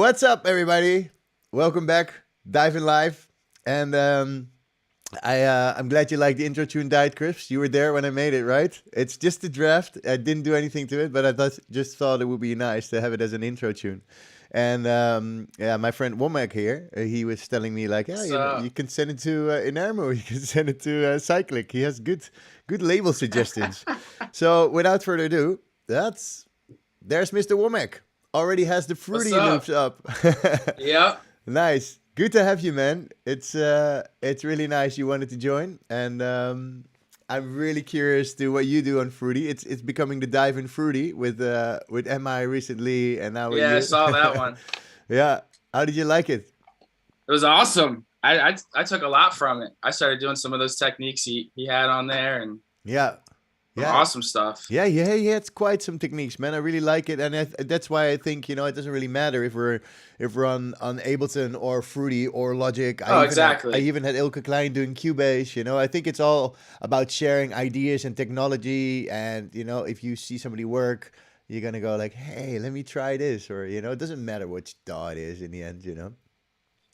What's up, everybody? Welcome back, Diving Live, and I'm glad you liked the intro tune, Diet Crisps. You were there when I made it, right? It's just a draft. I didn't do anything to it, but just thought it would be nice to have it as an intro tune. And yeah, my friend Womack here, he was telling me like, yeah, you can send it to Inarmo, you can send it to Cyclic. He has good label suggestions. So without further ado, there's Mr. Womack. Already has the fruity loops up. Yeah. Nice. Good to have you, man. It's really nice you wanted to join, and I'm really curious to what you do on Fruity. It's becoming the dive in Fruity with MI recently, and now with you. I saw that one. Yeah. How did you like it? It was awesome. I took a lot from it. I started doing some of those techniques he had on there, and yeah. Awesome stuff. Yeah, it's quite some techniques, man. I really like it, and that's why I think it doesn't really matter if we're on Ableton or Fruity or Logic. Exactly. I even had Ilke Klein doing Cubase. I think it's all about sharing ideas and technology, and if you see somebody work, you're gonna go like, hey, let me try this, or it doesn't matter which DAW it is in the end.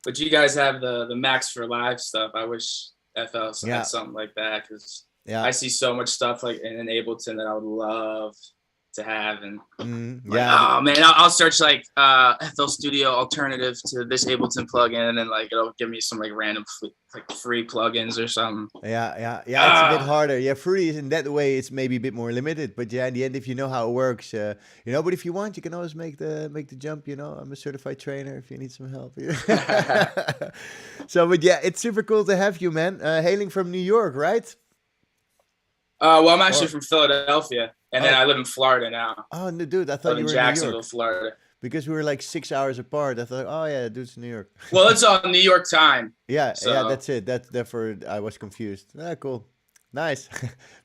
But you guys have the Max for Live stuff. I wish FL had something like that, because I see so much stuff like in Ableton that I would love to have, and oh man, I'll search like FL Studio alternative to this Ableton plugin, and then like it'll give me some like random free plugins or something. Yeah, it's a bit harder. Yeah, Fruity is in that way, it's maybe a bit more limited, but yeah, in the end, if you know how it works, but if you want, you can always make the jump. I'm a certified trainer if you need some help. So, but yeah, it's super cool to have you, man. Hailing from New York, right? Well, I'm actually from Philadelphia, and then I live in Florida now. Oh, no, dude, I thought you were in Jacksonville, New York. Florida. Because we were like 6 hours apart. I thought, oh yeah, dude's in New York. Well, it's on New York time. Yeah, that's it. Therefore I was confused. Cool, nice.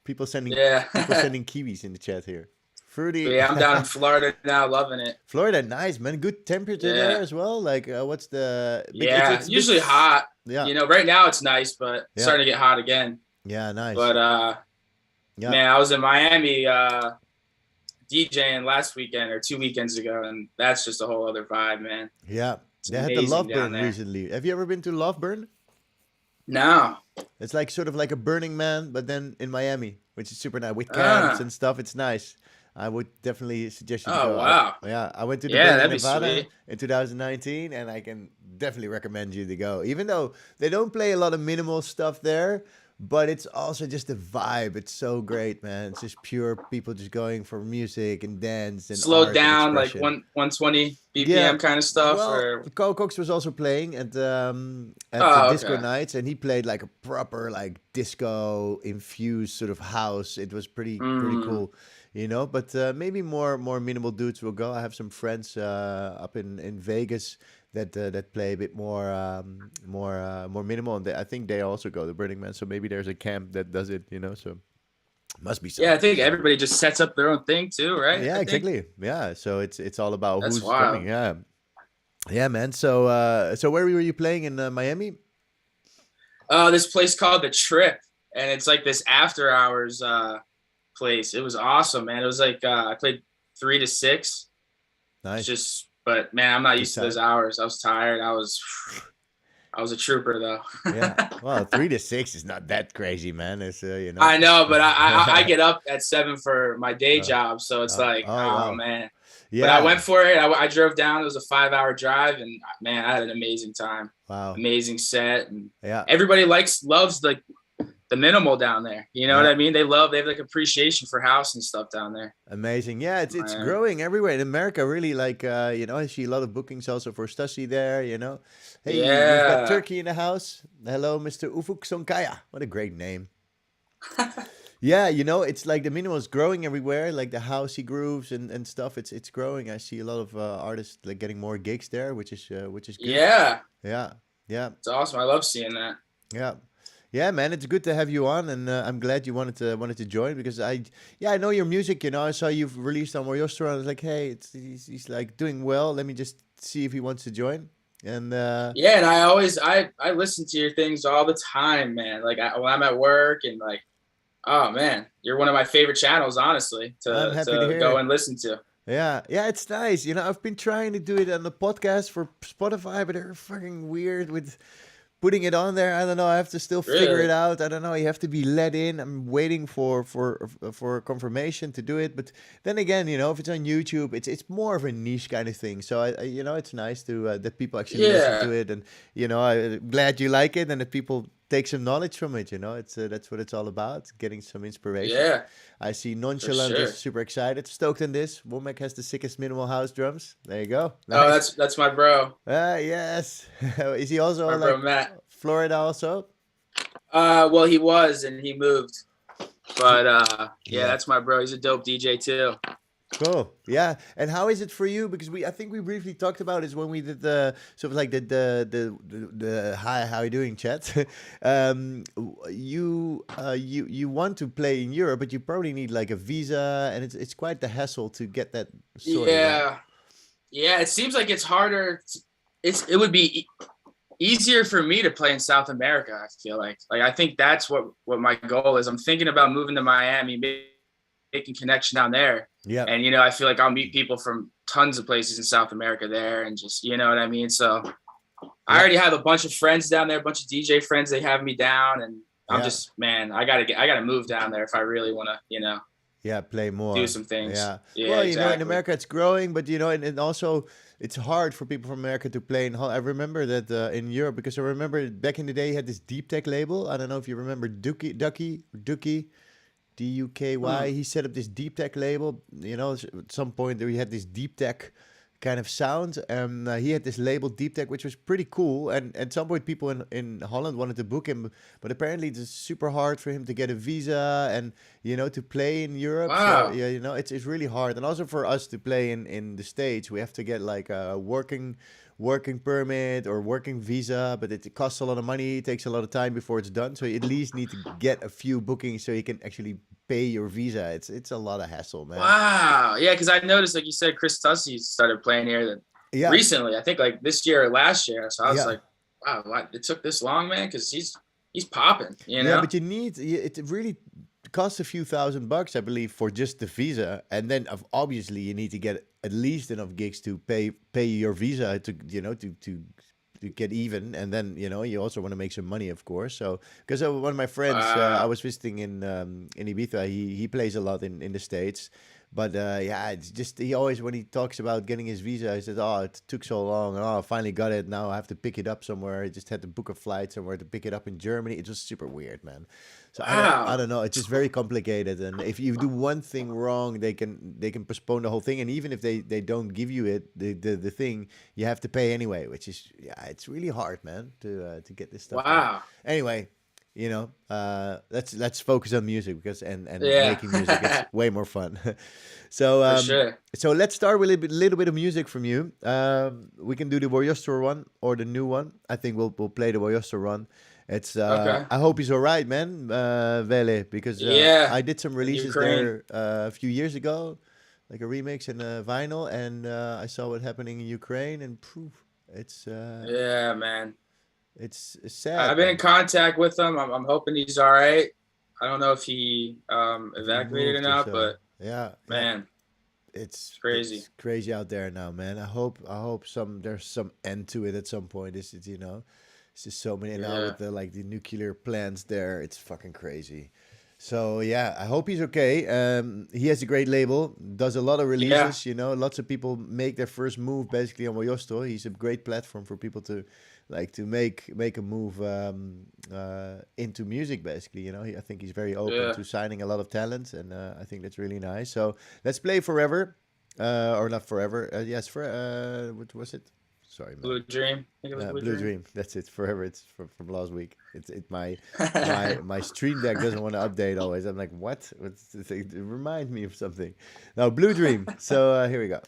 people sending kiwis in the chat here. Fruity. But yeah, I'm down in Florida now, loving it. Florida, nice, man. Good temperature there as well. Like, what's the? It's usually hot. Yeah. Right now it's nice, but it's starting to get hot again. Yeah, nice. But man, I was in Miami DJing last weekend or 2 weekends ago, and that's just a whole other vibe, man. Yeah, they had the Love Burn recently. Have you ever been to Love Burn? No. It's like sort of like a Burning Man, but then in Miami, which is super nice with camps and stuff. It's nice. I would definitely suggest you to go. Oh, wow. I went to the Burn in Nevada sweet. in 2019, and I can definitely recommend you to go. Even though they don't play a lot of minimal stuff there, but it's also just the vibe. It's so great, man. It's just pure people just going for music and dance and slowed down, like 120 BPM kind of stuff. Well, Cox was also playing at the disco nights, and he played like a proper like disco infused sort of house. It was pretty cool, But maybe more minimal dudes will go. I have some friends up in Vegas that play a bit more minimal, and I think they also go to Burning Man. So maybe there's a camp that does it, So must be something. Yeah, I think everybody just sets up their own thing too, right? Yeah, exactly. Yeah, so it's all about who's wild. coming. Yeah, man. So where were you playing in Miami? This place called The Trip, and it's like this after hours place. It was awesome, man. It was like I played 3 to 6. Nice. But man, I'm not used to those hours. I was tired. I was a trooper though. Yeah. Well, 3 to 6 is not that crazy, man. It's I know, but I get up at 7 for my day job, so it's wow. Man. Yeah. But I went for it. I drove down. It was a 5-hour drive, and man, I had an amazing time. Wow. Amazing set, and everybody loves like the minimal down there. You know what I mean? They have like appreciation for house and stuff down there. Amazing. Yeah, it's growing everywhere in America, really. Like I see a lot of bookings also for Stassi there, Hey, we've got Turkey in the house. Hello, Mr. Ufuk Sonkaya. What a great name. Yeah, it's like the minimal is growing everywhere, like the housey grooves and stuff. It's growing. I see a lot of artists like getting more gigs there, which is good. Yeah. Yeah. It's awesome. I love seeing that. Yeah. Yeah, man, it's good to have you on, and I'm glad you wanted to join, because I know your music. I saw you've released on Moyostro, and I was like, hey, he's like doing well. Let me just see if he wants to join. And and I listen to your things all the time, man. Like when I'm at work, and like, oh man, you're one of my favorite channels, honestly, to go and listen to. Yeah, yeah, it's nice. You know, I've been trying to do it on the podcast for Spotify, but they're fucking weird with putting it on there. I don't know. I have to still figure it Really? out. I don't know. You have to be let in. I'm waiting for confirmation to do it. But then again, you know, if it's on YouTube, it's more of a niche kind of thing. So you know, it's nice to that people actually listen to Yeah, it, and you know, I'm glad you like it, and that people take some knowledge from it. You know, it's that's what it's all about, getting some inspiration. yeah, I see for Nonchalant is sure. super excited, stoked on this. Womack has the sickest minimal house drums. There you go. Oh, Nice. that's my bro, Yes. Is he also my bro like Matt. Florida also? Well, he was, and he moved, but yeah, Yeah. that's my bro. He's a dope DJ too. Cool. Yeah. And how is it for you? Because I think we briefly talked about is when we did the sort of like the hi, how you doing chat. You want to play in Europe, but you probably need like a visa, and it's quite the hassle to get that sorted, right? Yeah, yeah. It seems like it's harder. It would be easier for me to play in South America. I feel like I think that's what my goal is. I'm thinking about moving to Miami, making connection down there. Yeah. And you know, I feel like I'll meet people from tons of places in South America there, and just you know what I mean. So I Yeah. already have a bunch of friends down there, a bunch of DJ friends. They have me down, and I'm Yeah. just man, I gotta move down there if I really want to, Yeah, play do more. some things. Yeah. Yeah, Well, you know, in exactly. America it's growing, but you know, and also it's hard for people from America to play in Hol. I remember that in Europe because I remember back in the day he had this deep tech label. I don't know if you remember Ducky, DUKY. Hmm. He set up this deep tech label. You know, at some point there he had this deep tech kind of sound. He had this label Deep Tech, which was pretty cool. And at some point, people in Holland wanted to book him, but apparently it's super hard for him to get a visa and you know to play in Europe. So Wow. yeah, you know it's really hard. And also for us to play in the States, we have to get like a working permit or working visa, but it costs a lot of money. It takes a lot of time before it's done. So you at least need to get a few bookings so you can actually pay your visa. It's a lot of hassle, man. Wow. Yeah, because I noticed, like you said, Chris Tussey started playing here Yeah, recently. I think like this year or last year. So I was yeah. like, wow, it took this long, man, because he's popping, you Yeah, know? but it really costs a few $1,000, I believe, for just the visa, and then obviously you need to get at least enough gigs to pay your visa to you know to get even, and then you know you also want to make some money, of course. So because one of my friends, I Wow. was visiting in Ibiza, he plays a lot in the States. But yeah, it's just he always when he talks about getting his visa, he says, "Oh, it took so long, and oh, I finally got it. Now I have to pick it up somewhere. I just had to book a flight somewhere to pick it up in Germany. It was super weird, man. So I Wow. don't know. It's just very complicated, and if you do one thing wrong, they can postpone the whole thing. And even if they don't give you it, the thing, you have to pay anyway, which is yeah, it's really hard, man, to get this stuff done. Wow. Anyway, you know, let's focus on music because and Yeah. making music. It's way more fun. So For sure. so let's start with a little bit of music from you. We can do the Warriostor one or the new one. I think we'll play the Warriostor one. It's Okay. I hope he's all right, man, Vele, because Yeah. I did some In releases Ukraine. there a few years ago, like a remix and a vinyl, and I saw what happening in Ukraine, and poof, it's Yeah, man. it's sad, I've been in man. contact with him. I'm hoping he's all right. I don't know if he If he evacuated or moved or not, so, but yeah, yeah. man, It's it's crazy. it's crazy out there now, man. I hope there's some end to it at some point. It's you know, it's just so many now Yeah. with the nuclear plants there. It's fucking crazy. So yeah, I hope he's okay. He has a great label, does a lot of Yeah. releases. You know, lots of people make their first move basically on Mojosto. He's a great platform for people to to make a move into music. Basically, you know, I think he's very open Yeah. to signing a lot of talent, and I think that's really nice. So let's play Forever, or not Forever. Yes, for what was it? Sorry, man. Blue Dream. I think it was Blue Blue Dream. Dream. That's it. Forever. It's from last week. My Stream Deck doesn't want to update always. I'm like, what? Remind me of something. Now, Blue Dream. So here we go.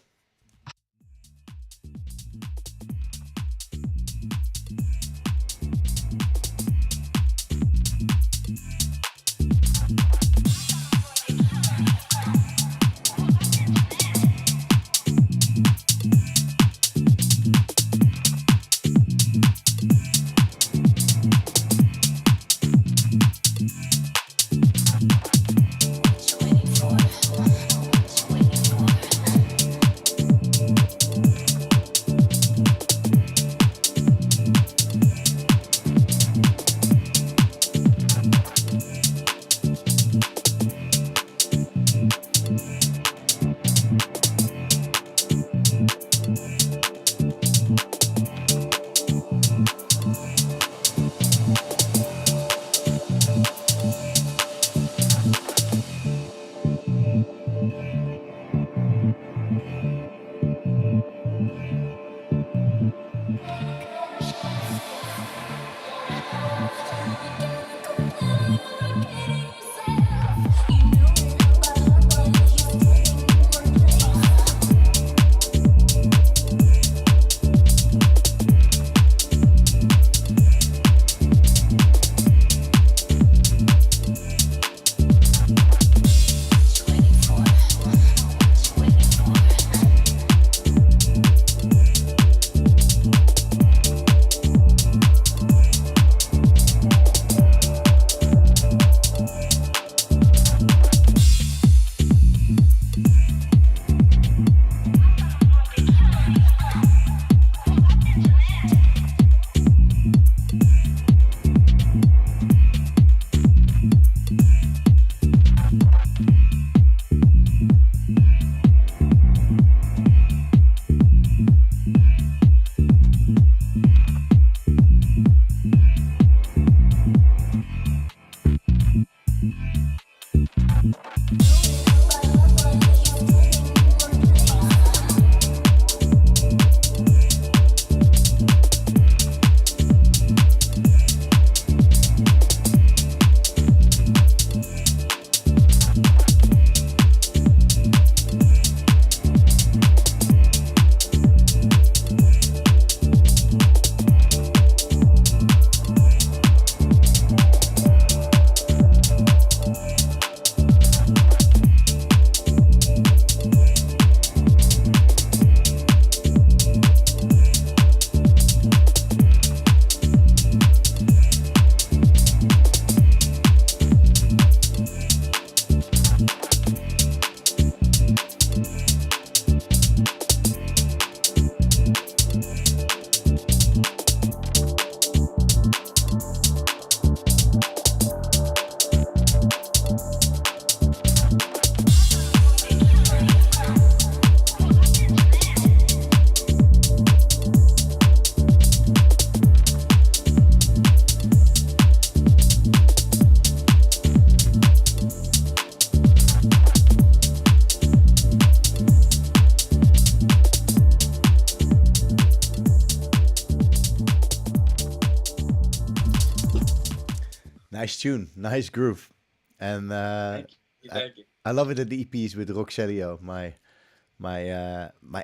Nice tune, nice groove, and Thank you. I love it that the EP is with Roxelio, my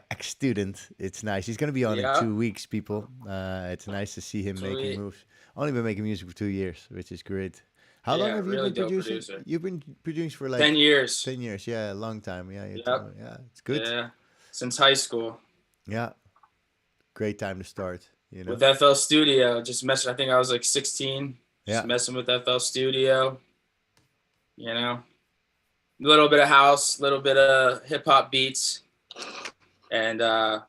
ex student. It's nice. He's gonna be on in 2 weeks, people. It's nice to see him making moves. Only been making music for 2 years, which is great. How long have you been producing? Producer. You've been producing for like 10 years. 10 years, yeah, a long time. Yeah, yeah, it's good. Yeah, since high school. Yeah, great time to start. You know, with FL Studio, just messing. I think I was like 16. Just messing with FL Studio. You know, a little bit of house, a little bit of hip hop beats, and I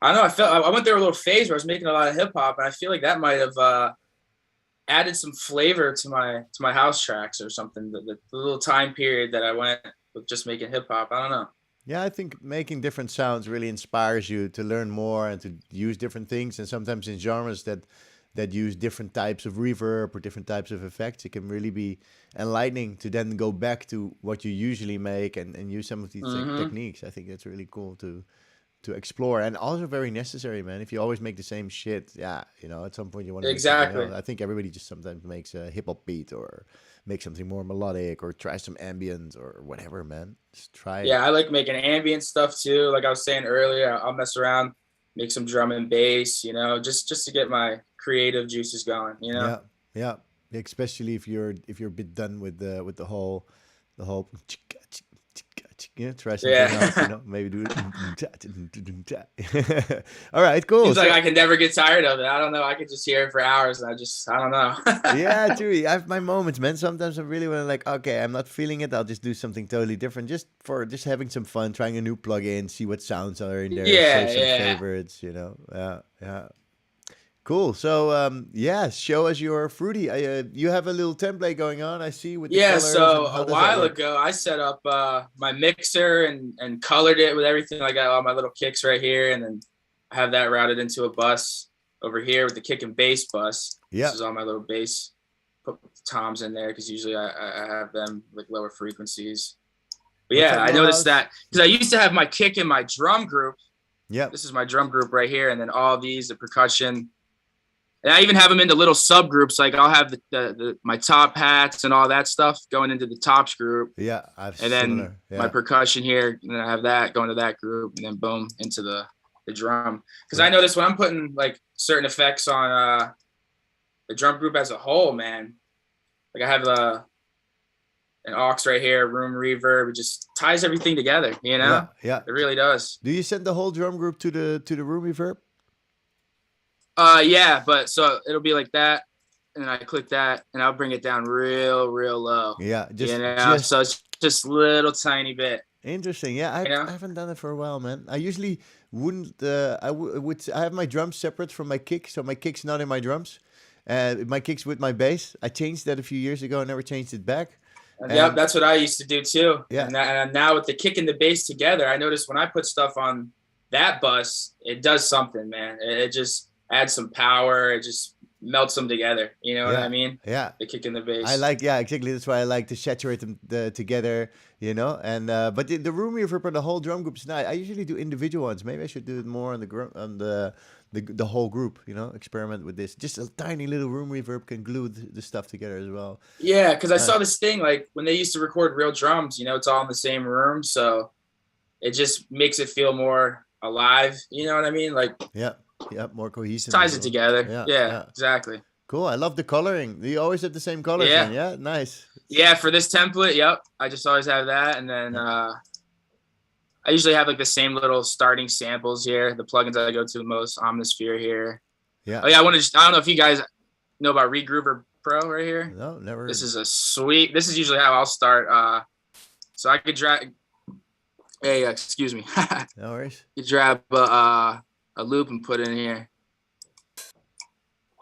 don't know. I went through a little phase where I was making a lot of hip hop, and I feel like that might have added some flavor to my house tracks or something. The little time period that I went with just making hip hop. I don't know. Yeah, I think making different sounds really inspires you to learn more and to use different things. And sometimes in genres that use different types of reverb or different types of effects, it can really be enlightening to then go back to what you usually make and use some of these techniques. I think that's really cool to explore, and also very necessary, man. If you always make the same shit, you know, at some point you want to make something else. I think everybody just sometimes makes a hip hop beat or make something more melodic or try some ambience or whatever, man. Just try it. Yeah, I like making ambient stuff too. Like I was saying earlier, I'll mess around, make some drum and bass, you know, just to get my creative juices going, you know. Yeah. Especially if you're a bit done with the whole try something else, you know, maybe do it. All right, cool. Seems like I can never get tired of it. I don't know. I could just hear it for hours, and I don't know. Yeah, true. I have my moments, man. Sometimes I really want to like, okay, I'm not feeling it. I'll just do something totally different, just having some fun, trying a new plugin, see what sounds are in there, save some favorites, you know. Yeah. Cool. So, show us your Fruity. You have a little template going on, I see. With the colors. So a while ago, I set up my mixer and colored it with everything. I got all my little kicks right here, and then I have that routed into a bus over here with the kick and bass bus. Yeah. This is all my little bass. Put toms in there because usually I have them like lower frequencies. But I noticed that because I used to have my kick in my drum group. Yeah. This is my drum group right here, and then all these, the percussion. And I even have them into little subgroups. Like I'll have my top hats and all that stuff going into the tops group. Yeah, I've and similar. then my percussion here, and then I have that going to that group, and then boom into the drum. Because I noticed when I'm putting like certain effects on the drum group as a whole, man. Like I have an aux right here, room reverb. It just ties everything together, you know? Yeah. It really does. Do you send the whole drum group to the room reverb? Yeah, but so it'll be like that, and then I click that, and I'll bring it down real low. Yeah, so it's just little tiny bit. Interesting. Yeah, I haven't done it for a while, man. I usually wouldn't. I have my drums separate from my kick, so my kick's not in my drums. My kick's with my bass. I changed that a few years ago. I never changed it back. Yep, that's what I used to do too. Yeah. And now with the kick and the bass together, I noticed when I put stuff on that bus, it does something, man. It just adds some power. It just melts them together. You know what I mean? Yeah. The kick and the bass. Exactly. That's why I like to saturate them together, you know. And but the room reverb on the whole drum group is nice. I usually do individual ones. Maybe I should do it more on the whole group, you know, experiment with this. Just a tiny little room reverb can glue the stuff together as well. Yeah, because I saw this thing, like when they used to record real drums, you know, it's all in the same room. So it just makes it feel more alive. You know what I mean? Like, yeah, more cohesive. Ties it together. Yeah, exactly. Cool. I love the coloring. Do you always have the same colors? Yeah. Then? Yeah, nice. Yeah, for this template, yep. I just always have that. And then I usually have like the same little starting samples here. The plugins that I go to the most, Omnisphere here. Yeah. Oh yeah, I don't know if you guys know about Regroover Pro right here. No, never. This is usually how I'll start. So I could drag. Hey, excuse me. No worries. You grab a loop and put it in here.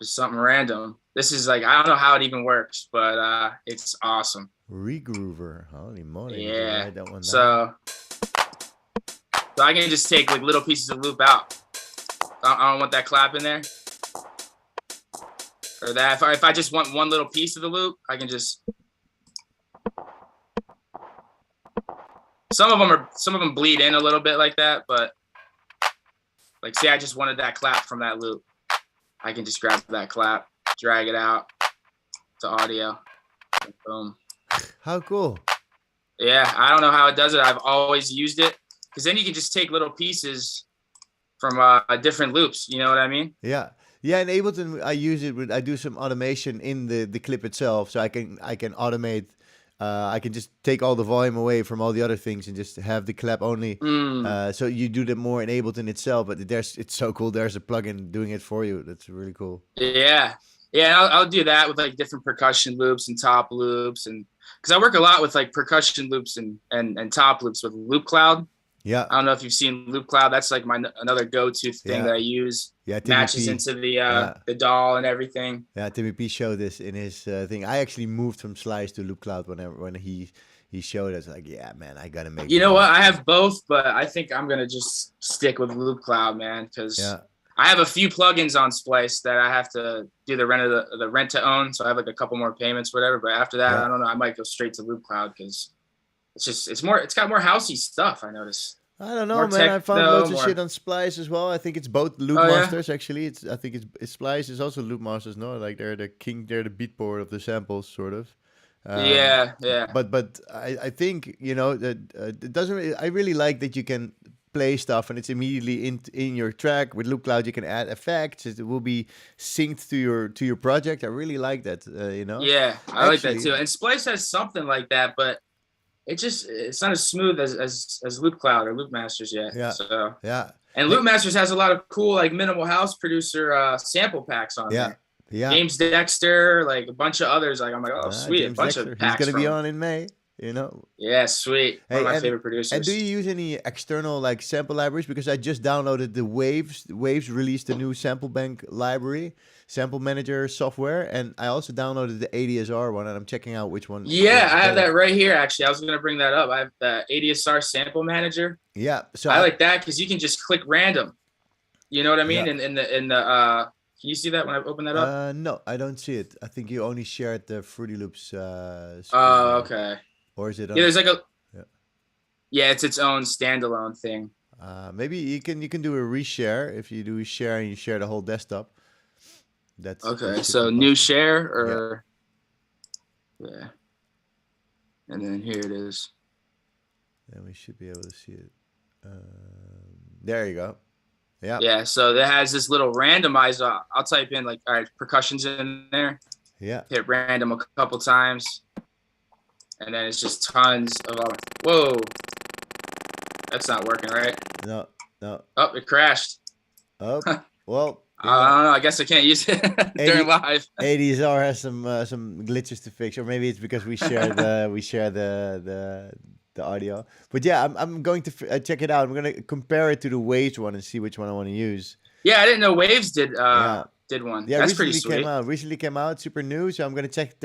Just something random. This is like, I don't know how it even works, but it's awesome. Regroover. Holy moly. Yeah. Write that one down. So I can just take like little pieces of loop out. I don't want that clap in there. Or that. If I just want one little piece of the loop, I can just. Some of them bleed in a little bit like that, but like say I just wanted that clap from that loop. I can just grab that clap, drag it out to audio. Boom. How cool. Yeah, I don't know how it does it. I've always used it because then you can just take little pieces from different loops. You know what I mean? Yeah. Yeah, in Ableton, I use it. I do some automation in the clip itself, so I can automate. I can just take all the volume away from all the other things and just have the clap only. So you do that more in Ableton itself, but it's so cool. There's a plugin doing it for you. That's really cool. Yeah. I'll do that with like different percussion loops and top loops, and because I work a lot with like percussion loops and top loops with Loop Cloud. Yeah. I don't know if you've seen Loop Cloud. That's like another go-to thing that I use. Yeah, matches into the DAW and everything. Yeah, Timmy P showed this in his thing. I actually moved from Slice to Loop Cloud when he showed us. Like, yeah, man, I gotta make. You know what? I have both, but I think I'm gonna just stick with Loop Cloud, man, because I have a few plugins on Splice that I have to do the rent to own. So I have like a couple more payments, whatever. But after that, I don't know. I might go straight to Loop Cloud because it's got more housey stuff. I noticed. I don't know, man. I found loads of shit on Splice as well. I think it's both Loop Masters actually. I think it's Splice is also Loop Masters. No, like they're the beatport of the samples, sort of. Yeah. But I think that it doesn't. Really, I really like that you can play stuff and it's immediately in your track. With Loop Cloud you can add effects. It will be synced to your project. I really like that. Yeah, I like that too. And Splice has something like that, but it's not as smooth as Loop Cloud or Loop Masters yet. Yeah. So yeah. And Loop Masters has a lot of cool like minimal house producer sample packs on there. Yeah. James Dexter, like a bunch of others. Like I'm like, oh sweet, James a bunch Dexter. of packs. He's gonna be on in May. Yeah, sweet. One of my favorite producers. And do you use any external like sample libraries? Because I just downloaded the Waves. Waves released a new sample bank library, sample manager software, and I also downloaded the ADSR one, and I'm checking out which one. Yeah, I have that right here. Actually, I was gonna bring that up. I have the ADSR sample manager. Yeah, so I like that because you can just click random. You know what I mean? Yeah. In the can you see that when I open that up? No, I don't see it. I think you only shared the Fruity Loops. Oh, okay. Or is it? There's like a. Yeah, it's its own standalone thing. Maybe you can do a reshare if you do a share and you share the whole desktop. That's okay. So new share or yeah. And then here it is. And we should be able to see it. There you go. Yeah. Yeah. So that has this little randomizer. I'll type in like, all right, percussion's in there. Yeah. Hit random a couple times. And then it's just tons of, whoa. That's not working, right? No. Oh, it crashed. Oh, well. I don't know. I guess I can't use it during live. ADSR has some glitches to fix, or maybe it's because we share the audio. But yeah, I'm going to check it out. I'm going to compare it to the Waves one and see which one I want to use. Yeah, I didn't know Waves did one. Yeah, that's pretty sweet. Recently came out, super new. So I'm gonna test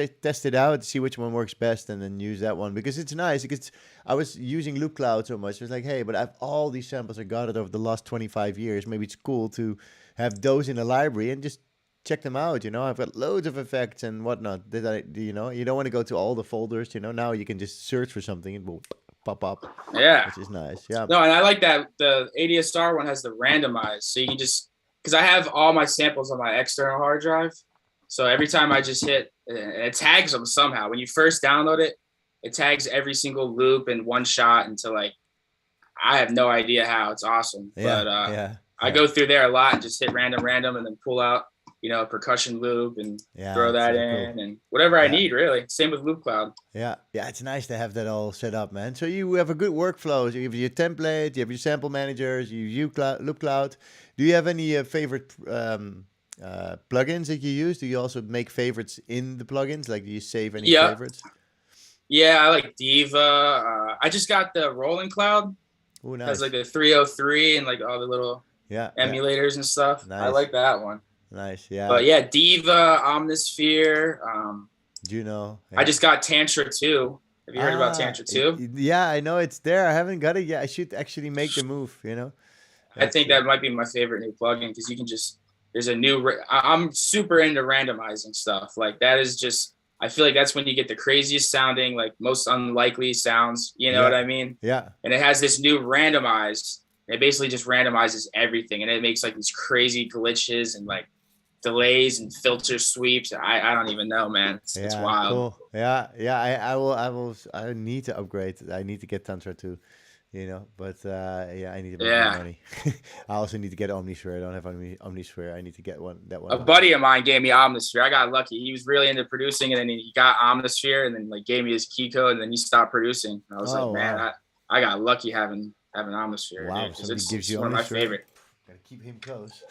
it out, see which one works best, and then use that one because it's nice. Because I was using Loop Cloud so much, I was like, hey, but I have all these samples I got it over the last 25 years. Maybe it's cool to have those in the library and just check them out. You know, I've got loads of effects and whatnot. You know, you don't want to go to all the folders. You know, now you can just search for something and it will pop up. Yeah, which is nice. Yeah. No, and I like that the ADSR one has the randomize, so you can just. Because I have all my samples on my external hard drive. So every time I just hit, it tags them somehow. When you first download it, it tags every single loop in one shot until like, I have no idea how. It's awesome. Yeah, but I go through there a lot and just hit random and then pull out, you know, a percussion loop and throw that in and whatever I need, really. Same with Loop Cloud. Yeah, it's nice to have that all set up, man. So you have a good workflow. So you have your template, you have your sample managers, you use Loop Cloud. Do you have any favorite plugins that you use? Do you also make favorites in the plugins? Like, do you save any favorites? Yeah, I like Diva. I just got the Rolling Cloud. Ooh, nice. It has like a 303 and like all the little emulators and stuff. Nice. I like that one. Nice, yeah. But yeah, Diva, Omnisphere. Juno. Yeah. I just got Tantra 2. Have you heard about Tantra 2? Yeah, I know it's there. I haven't got it yet. I should actually make the move, you know? I think that might be my favorite new plugin because you can just, there's a new, I'm super into randomizing stuff. Like that is just, I feel like that's when you get the craziest sounding, like most unlikely sounds, you know what I mean? Yeah. And it has this new randomize. It basically just randomizes everything. And it makes like these crazy glitches and like delays and filter sweeps. I don't even know, man. It's wild. Cool. Yeah. I need to upgrade. I need to get Tantra too. You know, but I need to make more money. I also need to get Omnisphere. I don't have Omnisphere. I need to get one. A buddy of mine gave me Omnisphere. I got lucky. He was really into producing, and then he got Omnisphere, and then like gave me his key code, and then he stopped producing. And I was like, man, I got lucky having Omnisphere. Wow, dude, it's one of my favorite. Gotta keep him close.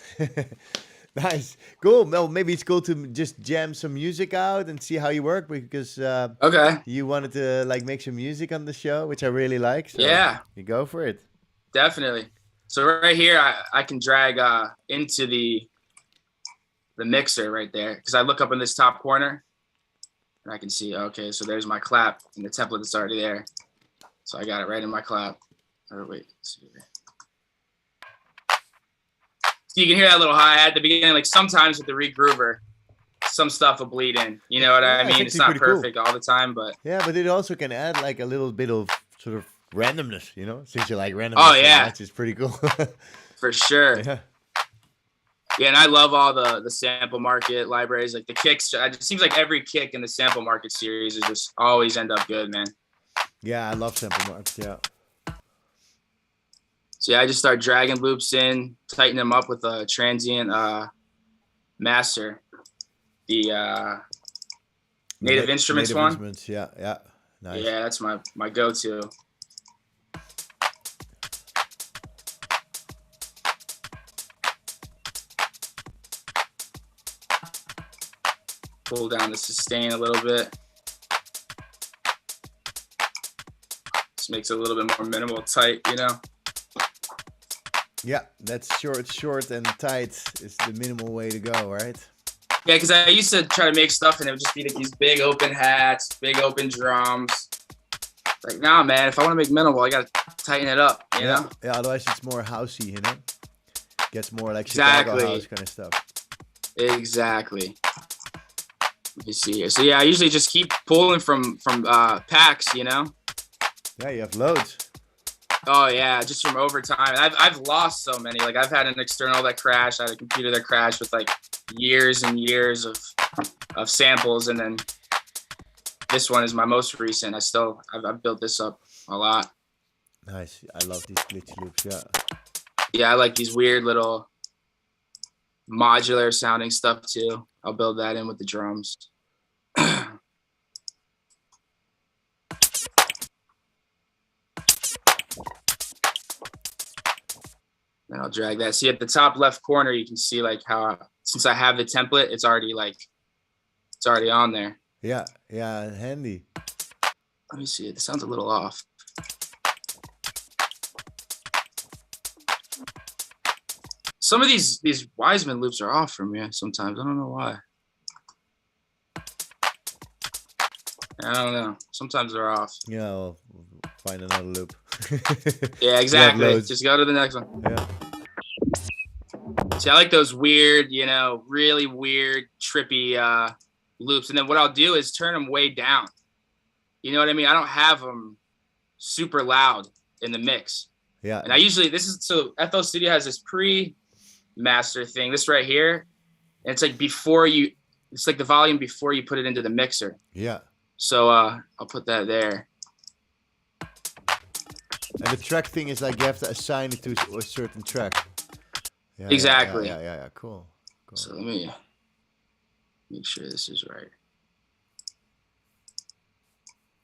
Nice, cool. Well, maybe it's cool to just jam some music out and see how you work because you wanted to like make some music on the show, which I really like. So you go for it. Definitely. So right here, I can drag into the mixer right there because I look up in this top corner and I can see. Okay, so there's my clap and the template is already there. So I got it right in my clap. Or wait, let's see. So you can hear that little hi-hat at the beginning. Like sometimes with the regroover, some stuff will bleed in. You know what I mean? It's not perfect all the time, but but it also can add like a little bit of sort of randomness. You know, since you like randomness. Oh yeah, which is pretty cool. For sure. Yeah, and I love all the sample market libraries. Like the kicks, it seems like every kick in the sample market series is just always end up good, man. Yeah, I love sample markets. Yeah. So yeah, I just start dragging loops in, tighten them up with a transient master, the Native Instruments one. Instruments, yeah, nice. Yeah, that's my go-to. Pull down the sustain a little bit. Just makes it a little bit more minimal, tight, you know. Yeah, that's short and tight is the minimal way to go, right? Yeah, because I used to try to make stuff and it would just be like these big open hats, big open drums. Like, nah, man, if I want to make minimal, I got to tighten it up, you know? Yeah, otherwise it's more housey, you know? Gets more like Chicago house kind of stuff. Exactly. Let me see here. So yeah, I usually just keep pulling from packs, you know? Yeah, you have loads. Oh yeah, just from overtime. I've lost so many. Like I've had an external that crashed. I had a computer that crashed with like years and years of samples, and then this one is my most recent. I've built this up a lot. Nice. I love these glitch loops. Yeah. Yeah, I like these weird little modular sounding stuff too. I'll build that in with the drums. And I'll drag that. See, at the top left corner, you can see like how, since I have the template, it's already on there. Yeah, yeah, handy. Let me see. It sounds a little off. Some of these Wiseman loops are off for me sometimes. I don't know why. I don't know. Sometimes they're off. Yeah, we'll find another loop. Yeah, exactly. Just go to the next one. Yeah. See, I like those weird, you know, really weird, trippy loops. And then what I'll do is turn them way down. You know what I mean? I don't have them super loud in the mix. Yeah. And I usually, so FL Studio has this pre-master thing, this right here. And it's like it's like the volume before you put it into the mixer. Yeah. So I'll put that there. And the track thing is like you have to assign it to a certain track. Yeah, exactly. Yeah. Cool. So let me make sure this is right.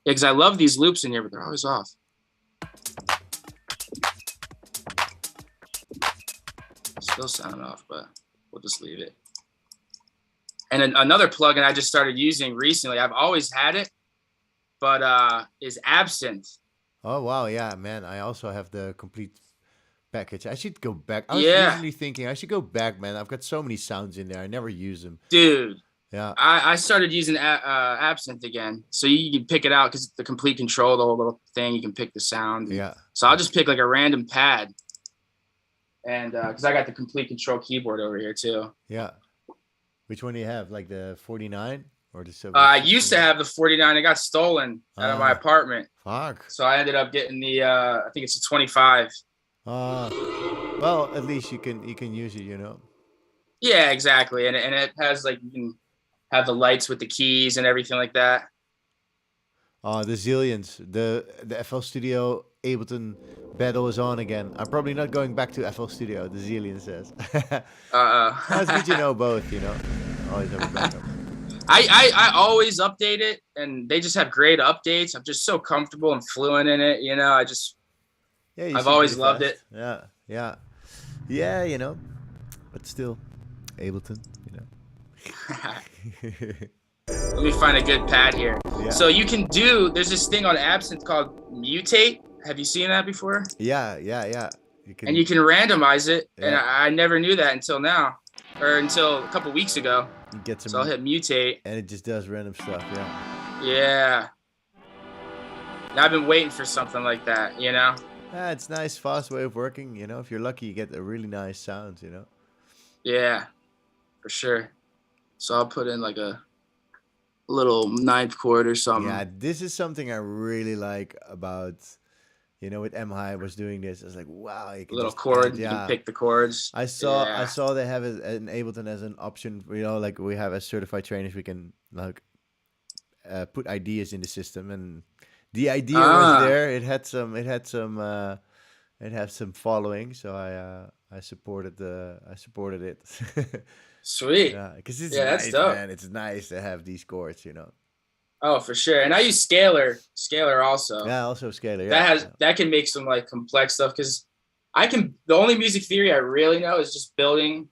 Yeah, because I love these loops in here, but they're always off. Still sound off, but we'll just leave it. And another plugin I just started using recently, I've always had it, but is Absinthe. Oh, wow. Yeah, man. I also have the complete package. I should go back. I was usually thinking I should go back, man. I've got so many sounds in there. I never use them. Dude. Yeah. I started using Absinthe again. So you can pick it out because the complete control, the whole little thing, you can pick the sound. Yeah. So I'll just pick like a random pad. And because I got the complete control keyboard over here too. Yeah. Which one do you have? Like the 49 or the 7? I used to have the 49. It got stolen out of my apartment. Fuck. So I ended up getting the I think it's a 25. Well, at least you can use it, you know. Yeah, exactly. And it has like, you can have the lights with the keys and everything like that. The Zillions, the FL Studio Ableton battle is on again. I'm probably not going back to FL Studio, the Zillion says. That's good, you know, both, you know. Always have a backup. I always update it, and they just have great updates. I'm just so comfortable and fluent in it, you know. I've always loved it. Yeah, you know. But still, Ableton, you know. Let me find a good pad here. Yeah. So you can there's this thing on Absinthe called Mutate. Have you seen that before? Yeah. You can randomize it, and I never knew that until now, or until a couple weeks ago. You get some, so I'll hit Mutate. And it just does random stuff, yeah. Yeah. I've been waiting for something like that, you know? Yeah, it's nice, fast way of working, you know. If you're lucky, you get a really nice sound, you know. Yeah, for sure. So I'll put in like a little 9th chord or something. Yeah, this is something I really like about, you know, with M-High was doing this. It's like, wow, you can little chord, you can pick the chords. I saw they have it in Ableton as an option. You know, like we have as certified trainers, we can like put ideas in the system, and the idea was there. It had some following, so I supported it. Sweet. Yeah, because it's nice, man. It's nice to have these chords, you know. Oh, for sure. And I use Scalar also. Yeah, also Scalar. Yeah. That can make some like complex stuff, because the only music theory I really know is just building,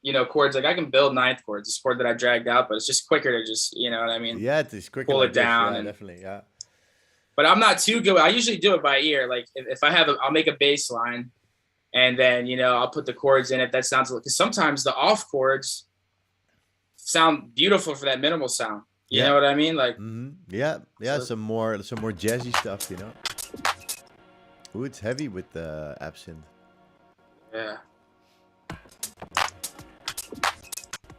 you know, chords. Like I can build 9th chords, this chord that I dragged out, but it's just quicker to just, you know what I mean? Yeah, it's quicker. Pull it down. Yeah, definitely. Yeah. But I'm not too good. I usually do it by ear. Like if I have I'll make a bass line, and then, you know, I'll put the chords in if that sounds, because sometimes the off chords sound beautiful for that minimal sound. You know what I mean? Like, yeah. So, some more jazzy stuff, you know. Ooh, it's heavy with the Absinthe. Yeah.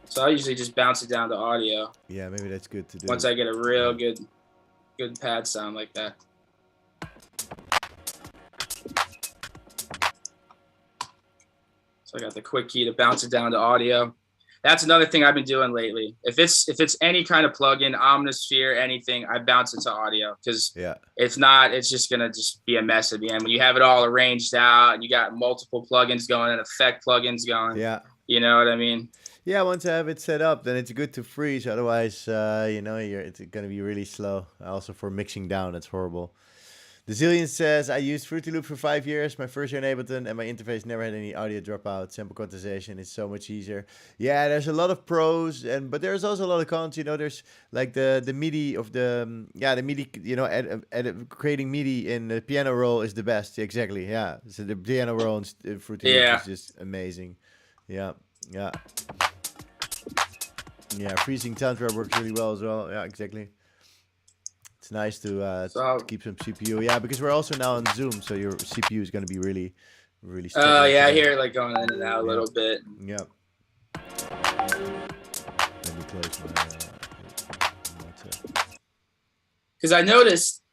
So I usually just bounce it down to audio. Yeah, maybe that's good to do. Once I get a real good pad sound like that. So I got the quick key to bounce it down to audio. That's another thing I've been doing lately. If it's any kind of plugin, Omnisphere, anything, I bounce it to audio, because if not, it's just gonna just be a mess at the end when you have it all arranged out and you got multiple plugins going and effect plugins going. Yeah, you know what I mean. Yeah, once I have it set up, then it's good to freeze. Otherwise, it's gonna be really slow. Also for mixing down, it's horrible. The Zillion says, I used Fruity Loop for 5 years, my first year in Ableton, and my interface never had any audio dropout. Sample quantization is so much easier. Yeah, there's a lot of pros, but there's also a lot of cons. There's like the MIDI of the MIDI. Creating MIDI in the piano roll is the best. Exactly. Yeah. So the piano roll in Fruity Loop is just amazing. Yeah. Freezing Tantra works really well as well. Yeah, exactly. It's nice to keep some CPU. Yeah, because we're also now on Zoom, so your CPU is going to be really, really strong. Oh, yeah, I hear it like going in and out a little bit. Yeah. Let me close my... Because I noticed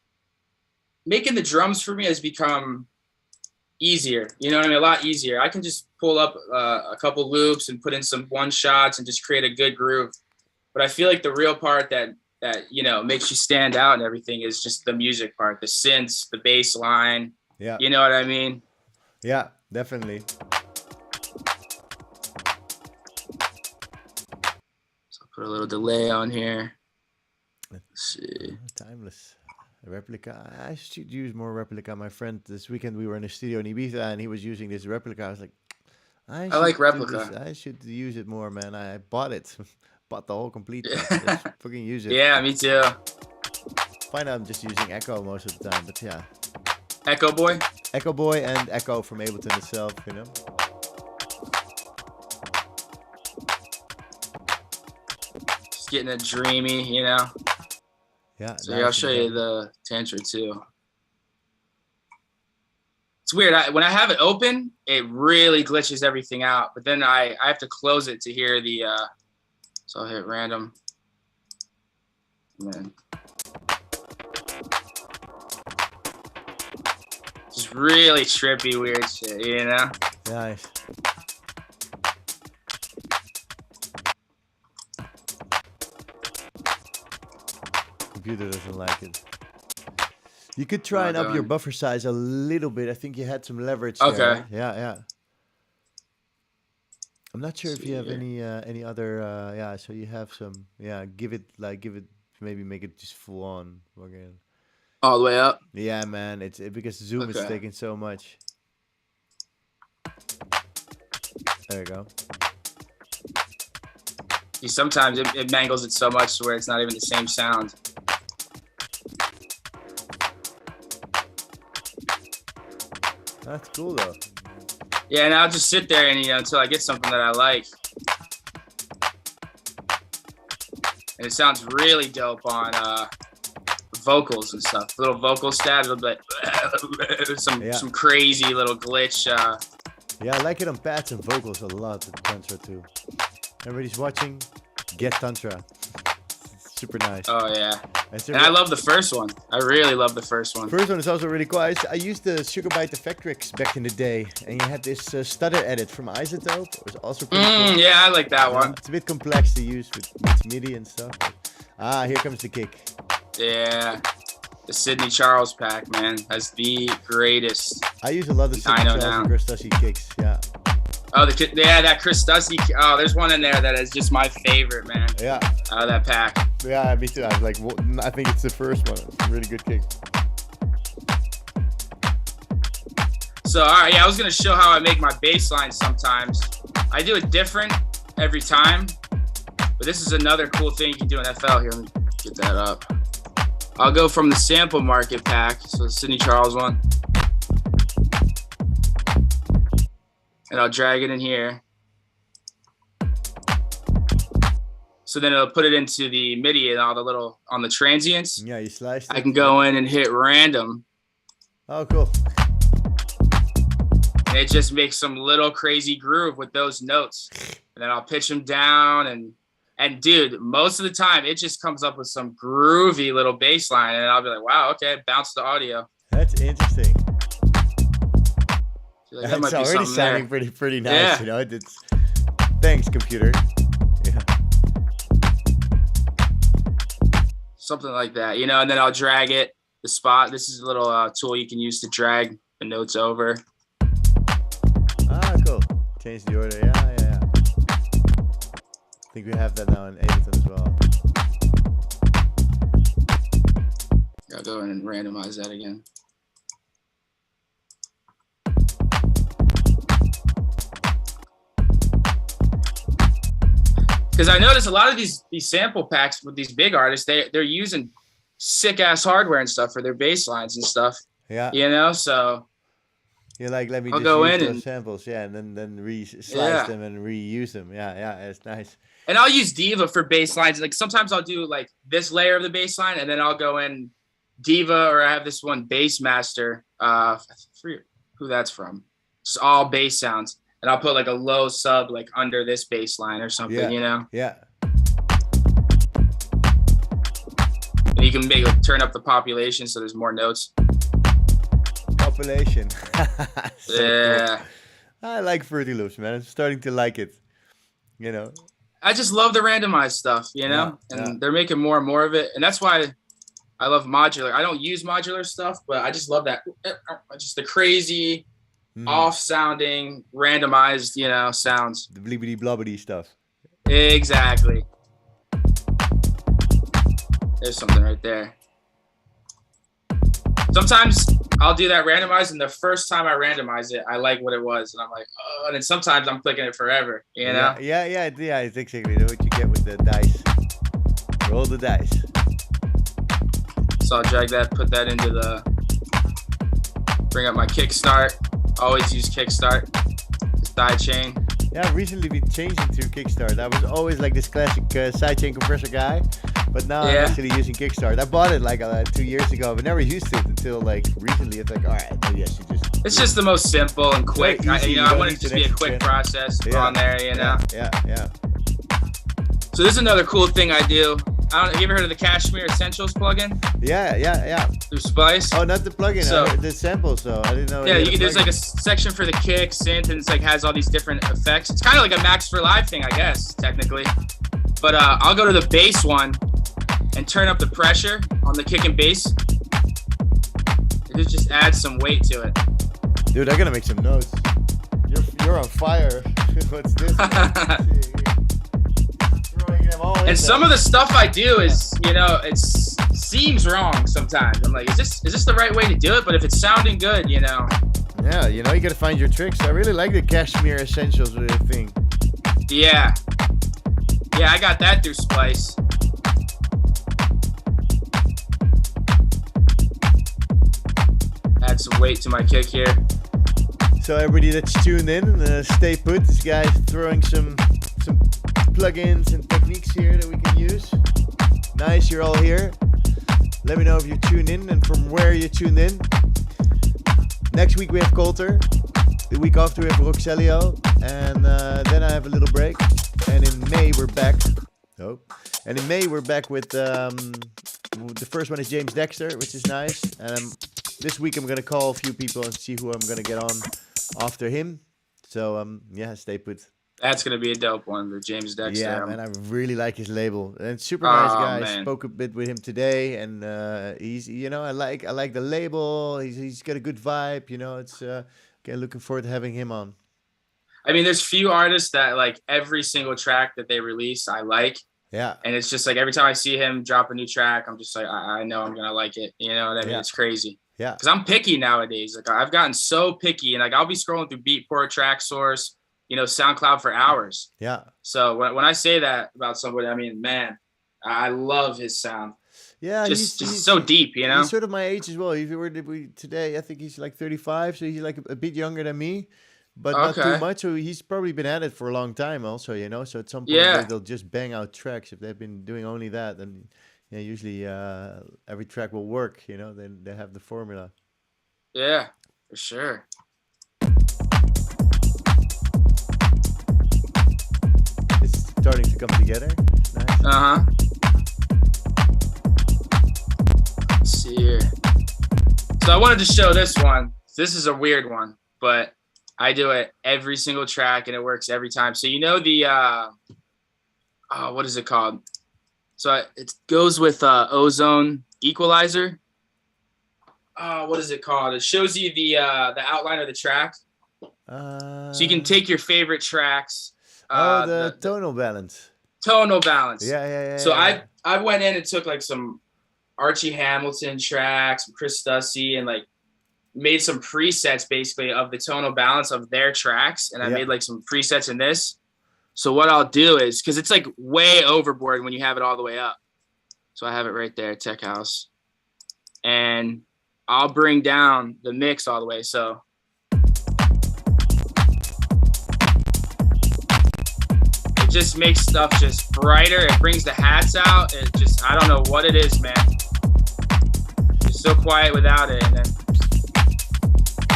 making the drums for me has become easier. You know what I mean? A lot easier. I can just pull up a couple loops and put in some one shots and just create a good groove. But I feel like the real part that makes you stand out and everything is just the music part, the synths, the bass line. Yeah. You know what I mean? Yeah, definitely. So I'll put a little delay on here. Let's see. Timeless. A replica. I should use more replica. My friend, this weekend we were in a studio in Ibiza and he was using this replica. I was like, I like replica. I should use it more, man. I bought it. Bought the whole complete thing. Just fucking use it. Yeah, me too. Fine, I'm just using Echo most of the time, but yeah. Echo Boy? Echo Boy and Echo from Ableton itself, Just getting it dreamy, Yeah. So I'll show you the Tantra too. It's weird. When I have it open, it really glitches everything out. But then I have to close it to hear the... So I'll hit random. And then just really trippy, weird shit, Nice. Computer doesn't like it. You could try and up your buffer size a little bit. I think you had some leverage there. Okay. Yeah. I'm not sure if you have any other so you have some give it maybe make it just full on again. All the way up? Yeah, man, it's because Zoom is taking so much. There you go. Sometimes it mangles it so much to where it's not even the same sound. That's cool though. Yeah, and I'll just sit there and until I get something that I like. And it sounds really dope on vocals and stuff. Little vocal stabs, but some crazy little glitch. Yeah, I like it on pads and vocals a lot with Tantra too. Everybody's watching, get Tantra. Super nice. Oh yeah. And I love the first one. I really love the first one. First one is also really cool. I used the Sugarbyte Effectrix back in the day, and you had this stutter edit from Isotope. It was also pretty cool. Yeah, I like that one. It's a bit complex to use with MIDI and stuff. But, here comes the kick. Yeah. The Sidney Charles pack, man. That's the greatest. I use a lot of Sidney Charles and Chris Stussy kicks. Yeah. Oh, that Chris Stussy. Oh, there's one in there that is just my favorite, man. Yeah. Out of that pack. Yeah, me too. I was like, well, I think it's the first one. It's a really good kick. So, all right, I was gonna show how I make my bass line sometimes. I do it different every time, but this is another cool thing you can do in FL. Here, let me get that up. I'll go from the sample market pack, so the Sidney Charles one, and I'll drag it in here. So then it'll put it into the MIDI and all the little, on the transients. Yeah, you sliced it. I can go in and hit random. Oh, cool. And it just makes some little crazy groove with those notes. And then I'll pitch them down. And dude, most of the time, it just comes up with some groovy little bass line. And I'll be like, wow, okay, bounce the audio. That's interesting. Like, that's already sounding pretty nice, It's thanks, computer. something like that, you know, and then I'll drag it, the spot. This is a little tool you can use to drag the notes over. Ah, cool. Change the order. Yeah. I think we have that now in Ableton as well. I'll go in and randomize that again. Because I notice a lot of these sample packs with these big artists, they're using sick ass hardware and stuff for their bass lines and stuff. Yeah. You know, so you're like, let me I'll just go use in those and samples, and then slice them and reuse them. Yeah, it's nice. And I'll use Diva for bass lines. Like sometimes I'll do like this layer of the bass line, and then I'll go in Diva, or I have this one Bass Master. I forget who that's from. It's all bass sounds. And I'll put like a low sub like under this bass line or something, you know? Yeah. And you can turn up the population so there's more notes. Population. Yeah. Cool. I like Fruity Loops, man. I'm starting to like it. You know? I just love the randomized stuff, you know? And they're making more and more of it. And that's why I love modular. I don't use modular stuff, but I just love that. Just the crazy... off-sounding, randomized, you know, sounds. The blibbity-blobbity stuff. Exactly. There's something right there. Sometimes I'll do that randomized, and the first time I randomize it, I like what it was, and I'm like, oh, and then sometimes I'm clicking it forever, you know? Yeah, it's exactly what you get with the dice. Roll the dice. So I'll drag that, put that into bring up my kickstart. Always use kickstart, sidechain. Yeah, I've recently been changing to kickstart. I was always like this classic sidechain compressor guy, but now I'm actually using kickstart. I bought it like 2 years ago, but never used it until like recently. It's like, all right, maybe I should just. It's just the most simple and quick. I want it to be a quick process on there, you know. Yeah. So this is another cool thing I do. Have you ever heard of the Cashmere Essentials plugin? Yeah. Through Splice? Oh, not the plugin. So, the sample. So I didn't know. Yeah, there's like a section for the kick, synth, and it's like has all these different effects. It's kind of like a Max for Live thing, I guess, technically. But I'll go to the bass one and turn up the pressure on the kick and bass. It just adds some weight to it. Dude, I gotta make some notes. You're on fire. What's this? And some of the stuff I do is, you know, it seems wrong sometimes. I'm like, is this the right way to do it? But if it's sounding good, you know. Yeah, you know, you gotta find your tricks. I really like the Cashmere Essentials thing. Yeah, I got that through Splice. Add some weight to my kick here. So everybody that's tuned in, stay put. This guy's throwing some plugins and techniques here that we can use. Nice, you're all here. Let me know if you're tuned in and from where you tuned in. Next week we have Coulter. The week after we have Roxelio. And then I have a little break. And in May we're back. And in May we're back with the first one is James Dexter, which is nice. And this week I'm going to call a few people and see who I'm going to get on after him. So yeah, stay put. That's gonna be a dope one, the James Dexter. Yeah, man, I really like his label. And super nice guy. Man. Spoke a bit with him today, and he's, you know, I like the label. He's got a good vibe. You know, it's okay. Looking forward to having him on. I mean, there's few artists that like every single track that they release, I like. Yeah. And it's just like every time I see him drop a new track, I'm just like, I know I'm gonna like it. You know what I mean? Yeah. It's crazy. Yeah. Because I'm picky nowadays. Like I've gotten so picky, and like I'll be scrolling through Beatport, Track Source, you know, SoundCloud for hours. Yeah. So when I say that about somebody, I mean, man, I love his sound. Yeah, just so deep, you know. He's sort of my age as well. If you were today, I think he's like 35, so he's like a bit younger than me, but not too much. So he's probably been at it for a long time, also, you know. So at some point they'll just bang out tracks. If they've been doing only that, then usually every track will work. You know, then they have the formula. Yeah, for sure. It's starting to come together. Nice. Let's see here. So I wanted to show this one. This is a weird one, but I do it every single track and it works every time. So you know the what is it called? So it goes with Ozone Equalizer. What is it called? It shows you the outline of the track. So you can take your favorite tracks. The tonal balance. Tonal balance. Yeah. So I went in and took like some Archie Hamilton tracks, some Chris Dussy, and like made some presets basically of the tonal balance of their tracks. And I made like some presets in this. So what I'll do is, because it's like way overboard when you have it all the way up. So I have it right there, Tech House. And I'll bring down the mix all the way. So it just makes stuff just brighter. It brings the hats out. It just, I don't know what it is, man. It's so quiet without it. And then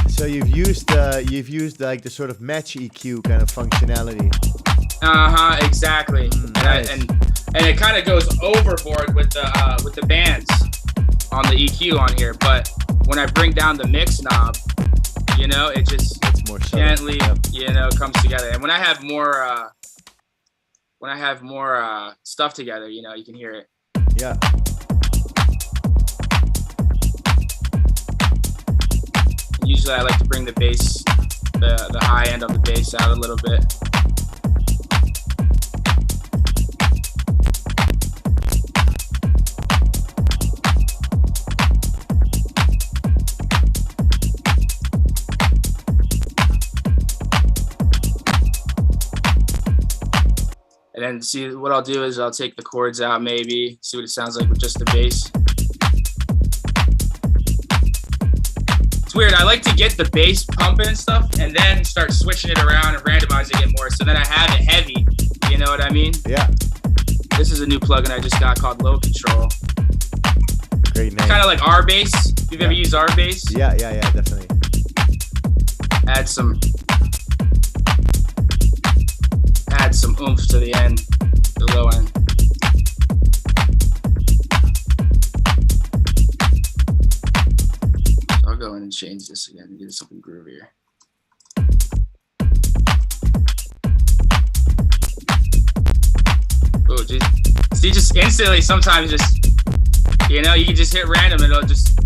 so you've used like the sort of match EQ kind of functionality. Exactly. Nice. And it kind of goes overboard with the bands on the EQ on here, but when I bring down the mix knob, you know, it just more gently, you know, comes together. And when I have more stuff together, you know, you can hear it. Yeah. Usually I like to bring the bass, the high end of the bass out a little bit. And then see what I'll do is I'll take the chords out, maybe see what it sounds like with just the bass. It's weird. I like to get the bass pumping and stuff and then start switching it around and randomizing it more. So then I have it heavy. You know what I mean? Yeah. This is a new plugin I just got called Low Control. Great name. Kind of like RBass. If you've ever used RBass? Yeah, definitely. Add some oomph to the end, the low end. So I'll go in and change this again and get something groovier. Oh, geez. See, just instantly sometimes just, you know, you can just hit random and it'll just,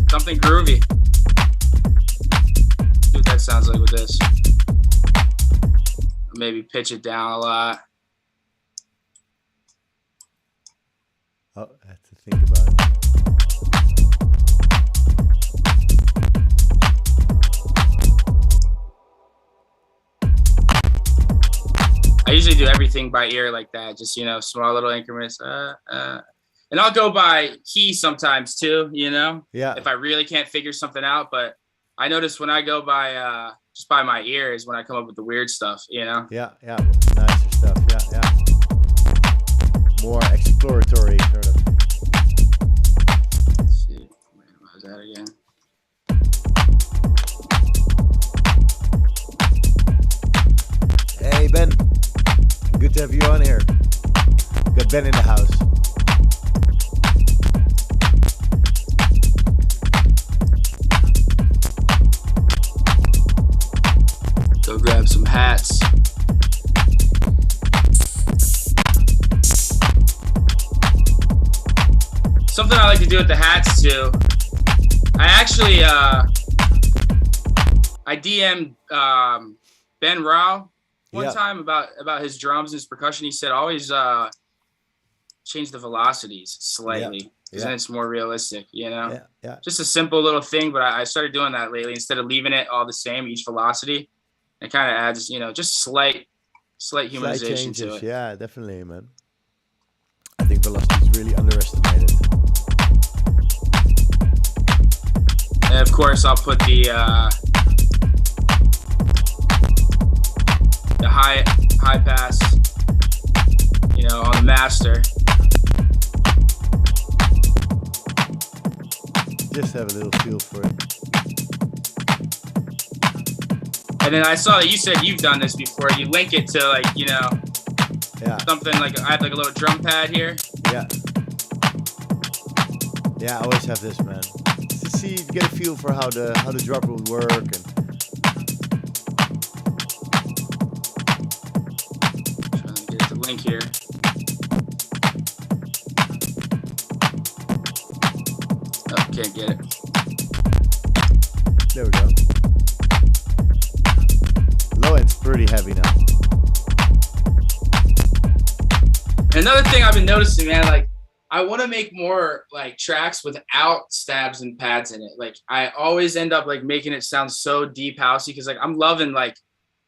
something groovy. See what that sounds like with this. Maybe pitch it down a lot. Oh, I have to think about it. I usually do everything by ear like that, just, you know, small little increments. And I'll go by key sometimes too, you know? Yeah. If I really can't figure something out, but I notice when I go by just by my ears when I come up with the weird stuff, you know? Yeah. Nicer stuff. Yeah. More exploratory sort of. Let's see. Where was that again? Hey Ben, good to have you on here. Got Ben in the house. Go grab some hats. Something I like to do with the hats too. I actually I DM'd Ben Rao one time about his drums and his percussion. He said always change the velocities slightly, because then it's more realistic, you know? Yeah. Just a simple little thing, but I started doing that lately. Instead of leaving it all the same, each velocity, it kind of adds, you know, just slight humanization to it. Yeah, definitely, man. I think velocity is really underestimated. And of course, I'll put the high pass, you know, on the master. Just have a little feel for it. And then I saw that you said you've done this before. You link it to, like, you know, something like I have like a little drum pad here. Yeah, I always have this, man. To see, get a feel for how the drop will work and. Trying to get the link here. can't get it. There we go. Low end's pretty heavy now. Another thing I've been noticing, man, like I want to make more like tracks without stabs and pads in it. Like I always end up like making it sound so deep housey because like I'm loving like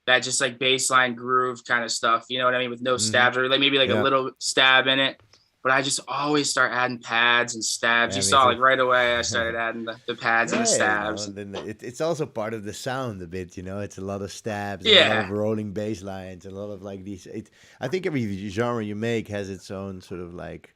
that just like baseline groove kind of stuff. You know what I mean? With no stabs or like maybe like a little stab in it. But I just always start adding pads and stabs. You saw like right away I started adding the pads and the stabs. You know, and it's also part of the sound a bit, you know. It's a lot of stabs, a lot of rolling bass lines, a lot of like these. I think every genre you make has its own sort of like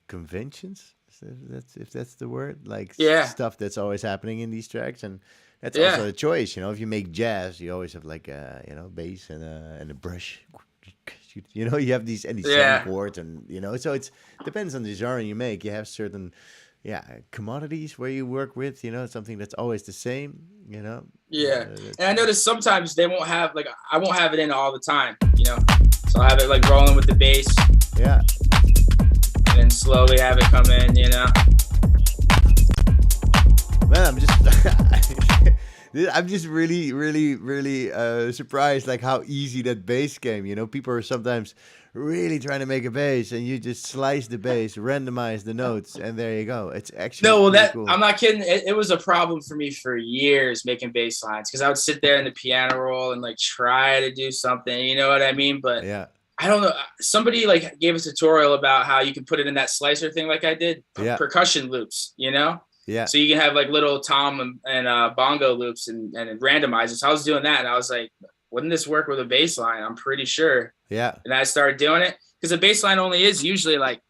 conventions. If that's the word, like stuff that's always happening in these tracks, and that's also a choice. You know, if you make jazz, you always have like bass and a brush. You know, you have these chords, and you know, so it depends on the genre you make. You have certain commodities where you work with, you know, something that's always the same, you know. And I notice sometimes they won't have like I won't have it in all the time, you know, so I have it like rolling with the bass, and then slowly have it come in, you know. Man, I'm just really, really, really surprised, like how easy that bass came. You know, people are sometimes really trying to make a bass, and you just slice the bass, randomize the notes, and there you go. It's actually cool. I'm not kidding. It was a problem for me for years making bass lines because I would sit there in the piano roll and like try to do something. You know what I mean? But I don't know. Somebody like gave a tutorial about how you can put it in that slicer thing, like I did. Percussion loops. You know. Yeah. So you can have like little tom and bongo loops and randomize it. So I was doing that and I was like, wouldn't this work with a bass line? I'm pretty sure. Yeah. And I started doing it because a bass line only is usually like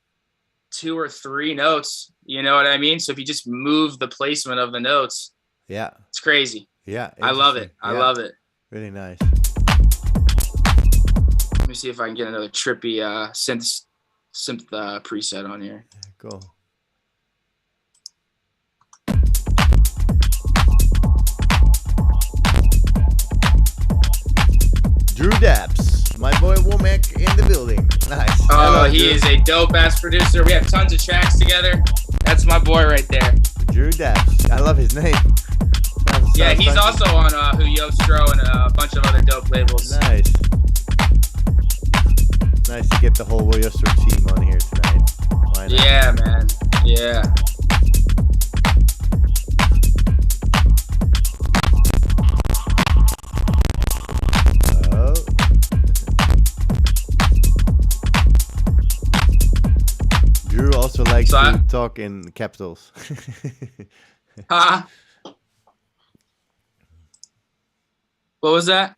2 or 3 notes. You know what I mean? So if you just move the placement of the notes, it's crazy. Yeah. I love it. I love it. Really nice. Let me see if I can get another trippy synth preset on here. Cool. Drew Daps, my boy Womack in the building. Nice. Oh, he is a dope ass producer. We have tons of tracks together. That's my boy right there. Drew Daps. I love his name. Sounds he's also on Who Yostro and a bunch of other dope labels. Nice. Nice to get the whole Who Yostro team on here tonight. Why not? Yeah, man. Yeah. Drew also likes to talk in capitals. What was that?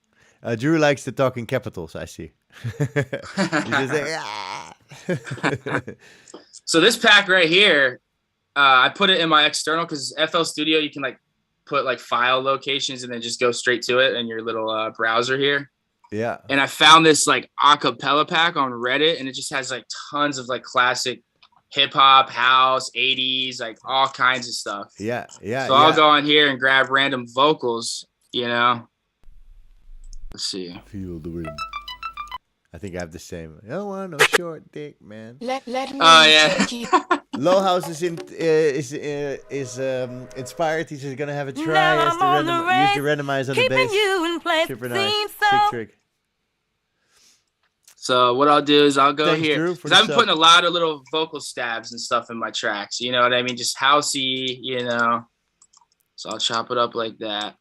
Drew likes to talk in capitals, I see. Just like, So this pack right here, I put it in my external because FL Studio, you can like put like file locations and then just go straight to it in your little browser here. Yeah. And I found this like acapella pack on Reddit, and it just has like tons of like classic hip hop, house, 80s, like all kinds of stuff. Yeah. So I'll go on here and grab random vocals, you know. Let's see. Feel the rhythm. I think I have the same. I don't want no short dick, man. Let me Low House is inspired. He's just gonna have a try as use the randomize on the bass. Super nice. Sick trick. So what I'll do is I'll go here because I'm putting a lot of little vocal stabs and stuff in my tracks. You know what I mean? Just housey, you know. So I'll chop it up like that.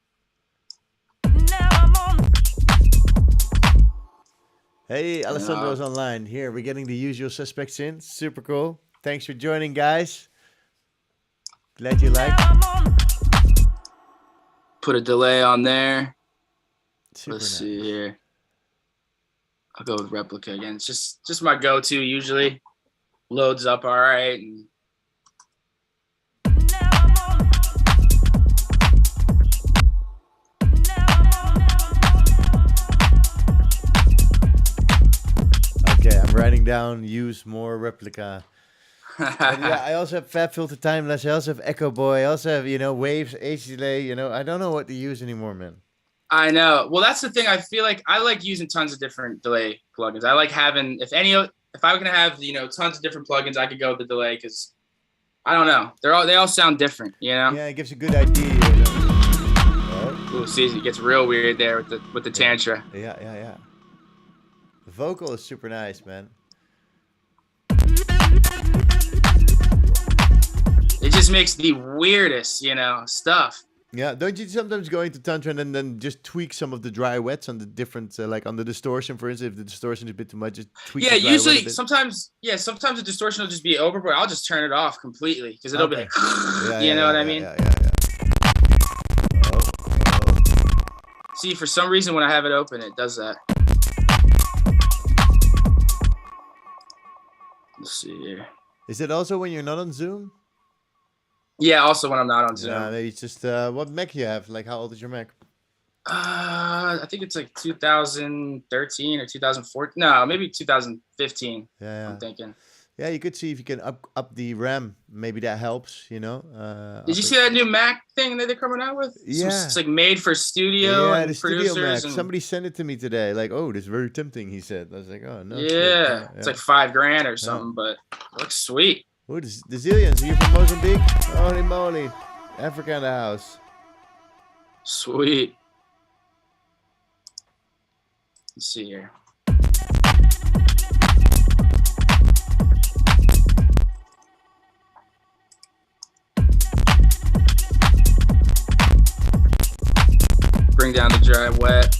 Hey, Alessandro's online. Here, we're getting the usual suspects in. Super cool. Thanks for joining, guys. Glad you liked. Put a delay on there. Let's see here. I'll go with replica again. It's just my go-to usually. Loads up all right. And okay, I'm writing down use more replica. I also have Fab Filter Timeless. I also have Echo Boy. I also have, Waves, H delay. I don't know what to use anymore, man. I know. Well, that's the thing. I feel like I like using tons of different delay plugins. I like having, if I'm going to have, tons of different plugins, I could go with the delay because I don't know. They all sound different, you know. Yeah, it gives a good idea. Ooh, see, it gets real weird there with the tantra. Yeah. The vocal is super nice, man. It just makes the weirdest, you know, stuff. Yeah, don't you sometimes go into tantra and then just tweak some of the dry wets on the different, like on the distortion, for instance, if the distortion is a bit too much, just tweak. Yeah, usually sometimes the distortion will just be over, but I'll just turn it off completely because it'll be like, you know what I mean? Yeah. Oh. See, for some reason when I have it open, it does that. Let's see here. Is it also when you're not on Zoom? Yeah, also when I'm not on Zoom. Yeah, maybe it's just what Mac you have. Like, how old is your Mac? I think it's like 2013 or 2014. No, maybe 2015. Yeah. I'm thinking. Yeah, you could see if you can up the RAM. Maybe that helps, you know. Did you see that new Mac thing that they're coming out with? Yeah. It's like made for studio and the producers. Studio Mac. And... Somebody sent it to me today. Like, oh, this is very tempting, he said. I was like, oh, no. Yeah. It's like $5,000 or something, but it looks sweet. Oh, the Zillions. Are you from Mozambique? Holy moly. Africa in the house. Sweet. Let's see here. Bring down the dry wet.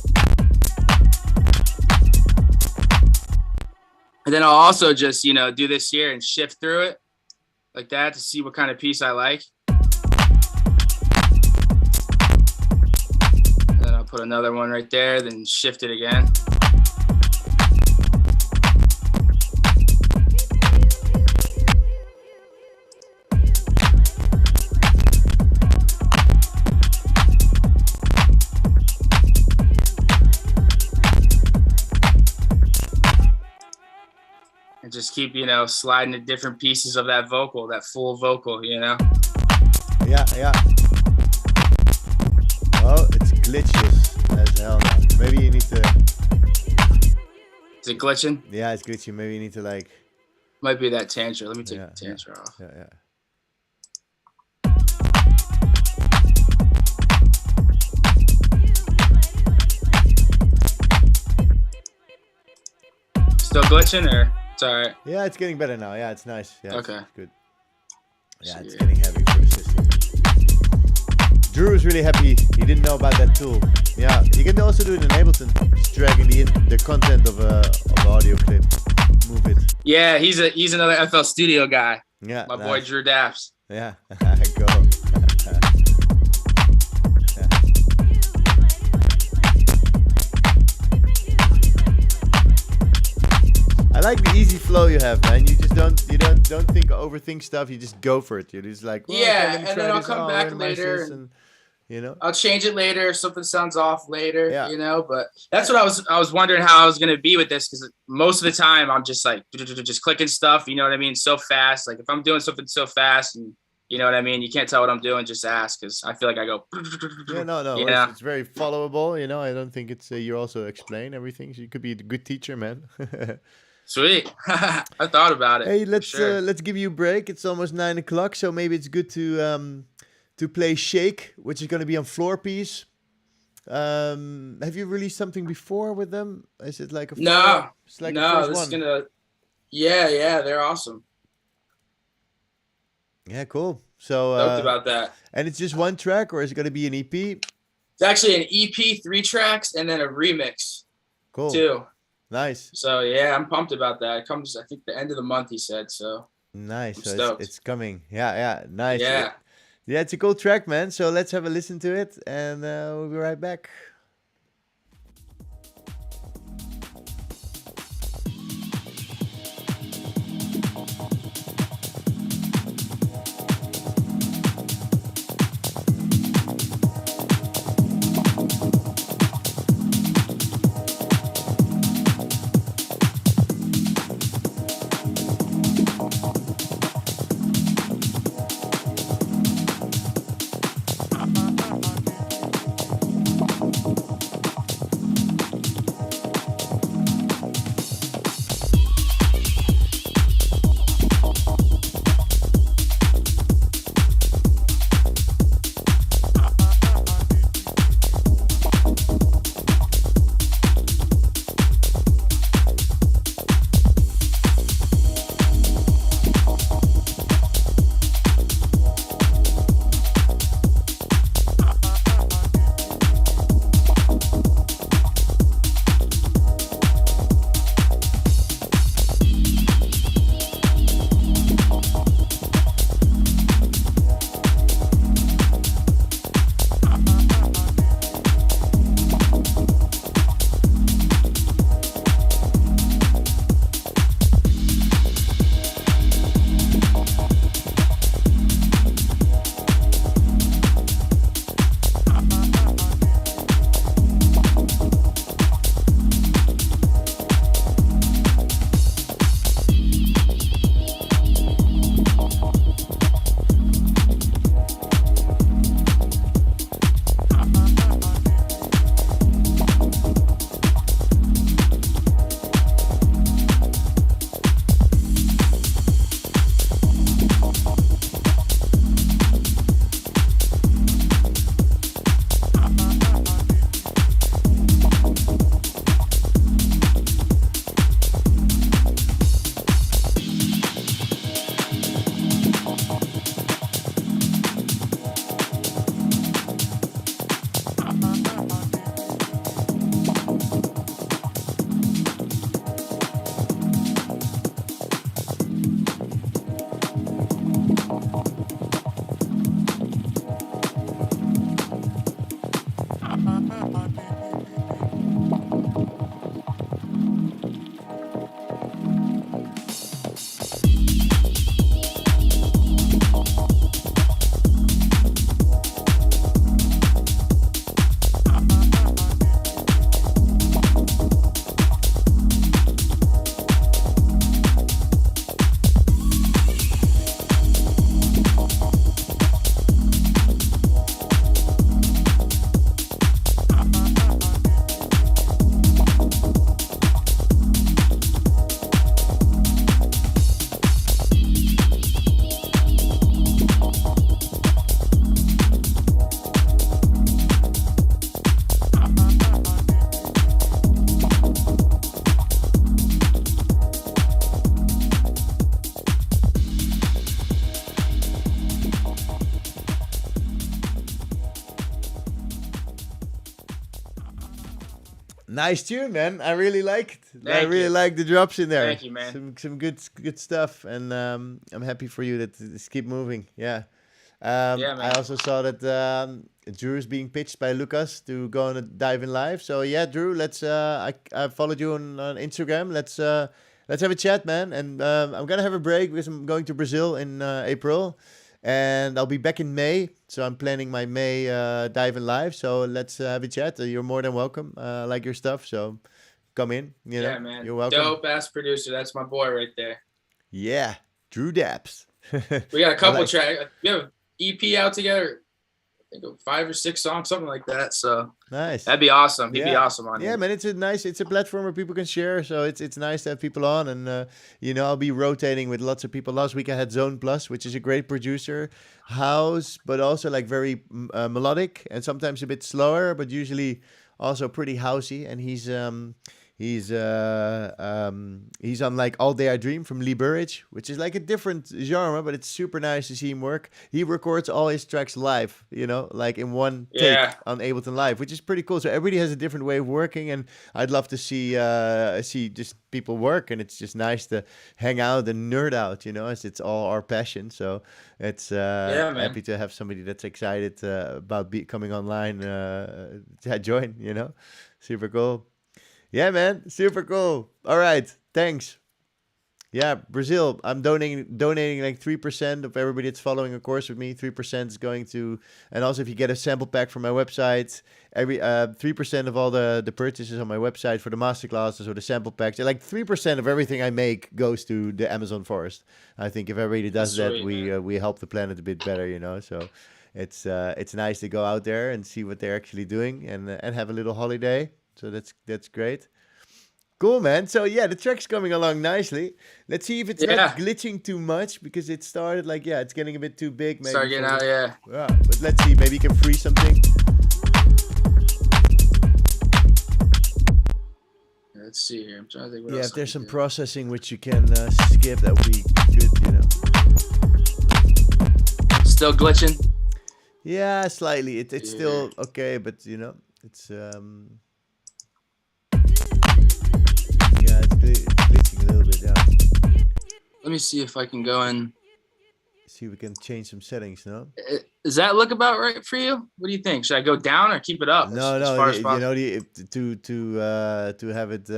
And then I'll also just, you know, do this here and shift through it like that to see what kind of piece I like. And then I'll put another one right there, then shift it again. And just keep, you know, sliding to different pieces of that vocal, that full vocal, you know? Yeah. Oh, it's glitches as hell now. Maybe you need to... Is it glitching? Yeah, it's glitchy. Maybe you need to like... Might be that tantra. Let me take the tantra off. Yeah. Still glitching or... It's all right. Yeah, it's getting better now. Yeah, it's nice. Yeah, okay. It's good. Yeah, it's getting heavy for the system. Drew is really happy. He didn't know about that tool. Yeah, you can also do it in Ableton. Just dragging the content of an audio clip. Move it. Yeah, he's another FL Studio guy. Yeah, my boy Drew Daps. Yeah, go. I like the easy flow you have, man. You just don't overthink stuff. You just go for it. You're just like, well, yeah, and then I'll come back later. And, you know, I'll change it later if something sounds off later. Yeah. You know, but that's what I was wondering how I was gonna be with this because most of the time I'm just like just clicking stuff. You know what I mean? So fast. Like if I'm doing something so fast and you know what I mean, you can't tell what I'm doing. Just ask because I feel like I go. Yeah, no. Yeah. It's very followable. You know, I don't think it's you also explain everything. So you could be a good teacher, man. Sweet. I thought about it. Hey, let's give you a break. It's almost 9 o'clock, so maybe it's good to play Shake, which is going to be on Floor Piece. Have you released something before with them? Is it like a no? It's like no, this is gonna. Yeah, they're awesome. Yeah, cool. So talked about that. And it's just one track, or is it going to be an EP? It's actually an EP, 3 tracks, and then a remix. Cool. 2. Nice. So yeah, I'm pumped about that. It comes, I think, the end of the month. He said so. Nice. So it's coming. Yeah. Nice. Yeah. Yeah, it's a cool track, man. So let's have a listen to it, and we'll be right back. Nice tune, man. I really liked. I really like the drops in there. Thank you, man. Some good stuff, and I'm happy for you that it's keep moving. Yeah. Man. I also saw that Drew is being pitched by Lucas to go on a Daaven live. So yeah, Drew, let's. I followed you on Instagram. Let's have a chat, man. And I'm gonna have a break because I'm going to Brazil in April, and I'll be back in May. So I'm planning my May Daaven live. So let's have a chat. You're more than welcome. I like your stuff. So come in. You know, man. You're welcome. Dope ass producer. That's my boy right there. Yeah, Drew Daps. We got a couple tracks. We have EP out together. I think 5 or 6 songs, something like that. So nice. That'd be awesome. He'd be awesome on it. Yeah, man. It's a platform where people can share. So it's nice to have people on, and I'll be rotating with lots of people. Last week I had Zone Plus, which is a great producer, house, but also like very melodic and sometimes a bit slower, but usually also pretty housey. And he's on like All Day I Dream from Lee Burridge, which is like a different genre, but it's super nice to see him work. He records all his tracks live, like in one take on Ableton Live, which is pretty cool. So everybody has a different way of working, and I'd love to see just people work, and it's just nice to hang out and nerd out, as it's all our passion. So it's happy to have somebody that's excited about coming online to join, super cool. Yeah, man. Super cool. All right. Thanks. Yeah, Brazil. I'm donating like 3% of everybody that's following a course with me. 3% is going to, and also if you get a sample pack from my website, every 3% of all the purchases on my website for the masterclasses or the sample packs, like 3% of everything I make goes to the Amazon forest. I think if everybody does that, we help the planet a bit better, So it's nice to go out there and see what they're actually doing and have a little holiday. So that's great. Cool, man. So yeah, the track's coming along nicely. Let's see if it's not glitching too much, because it started like, it's getting a bit too big. Maybe start getting out, yeah. But let's see, maybe you can freeze something. Let's see here. I'm trying to think what else. Yeah, if there's some processing which you can skip, that would be good, Still glitching? Yeah, slightly. It's still okay, but it's it's glitching a little bit, Let me see if I can go in. See if we can change some settings, no? Does that look about right for you? What do you think? Should I go down or keep it up? No, to have it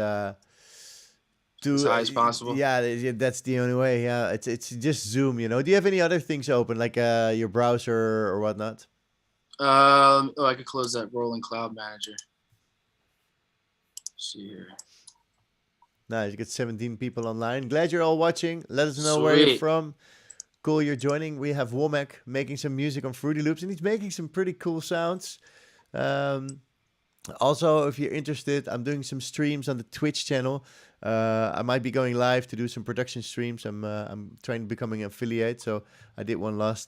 as high as possible. Yeah, that's the only way. Yeah, it's just Zoom, Do you have any other things open, like your browser or whatnot? I could close that rolling cloud manager. Let's see here. Nice, you got 17 people online. Glad you're all watching. Let us know where you're from. Cool you're joining. We have Womack making some music on Fruity Loops, and he's making some pretty cool sounds. Also, if you're interested, I'm doing some streams on the Twitch channel. I might be going live to do some production streams. I'm trying to become an affiliate. So I did one not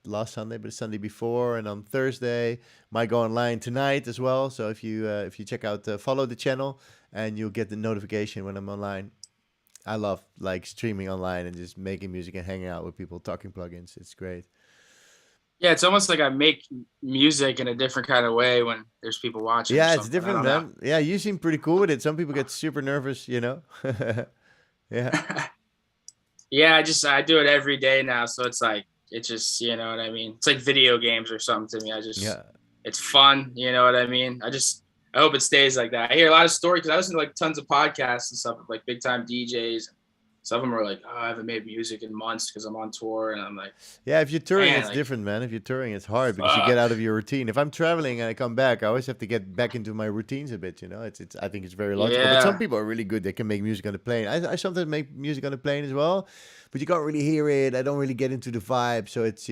last Sunday, but the Sunday before, and on Thursday. Might go online tonight as well. So if you check out, follow the channel, and you'll get the notification when I'm online. I love like streaming online and just making music and hanging out with people, talking plugins. It's great. Yeah, it's almost like I make music in a different kind of way when there's people watching. Yeah, it's different, man. Yeah, you seem pretty cool with it. Some people get super nervous, Yeah. Yeah, I do it every day now, so it's like just, you know what I mean? It's like video games or something to me. It's fun, you know what I mean? I hope it stays like that. I hear a lot of stories because I listen to like tons of podcasts and stuff, like big time DJs. Some of them are like, I haven't made music in months because I'm on tour, and I'm like, yeah. If you're touring, it's different, man. If you're touring, it's hard because you get out of your routine. If I'm traveling and I come back, I always have to get back into my routines a bit. I think it's very logical. Yeah. But some people are really good; they can make music on the plane. I sometimes make music on the plane as well, but you can't really hear it. I don't really get into the vibe, so it's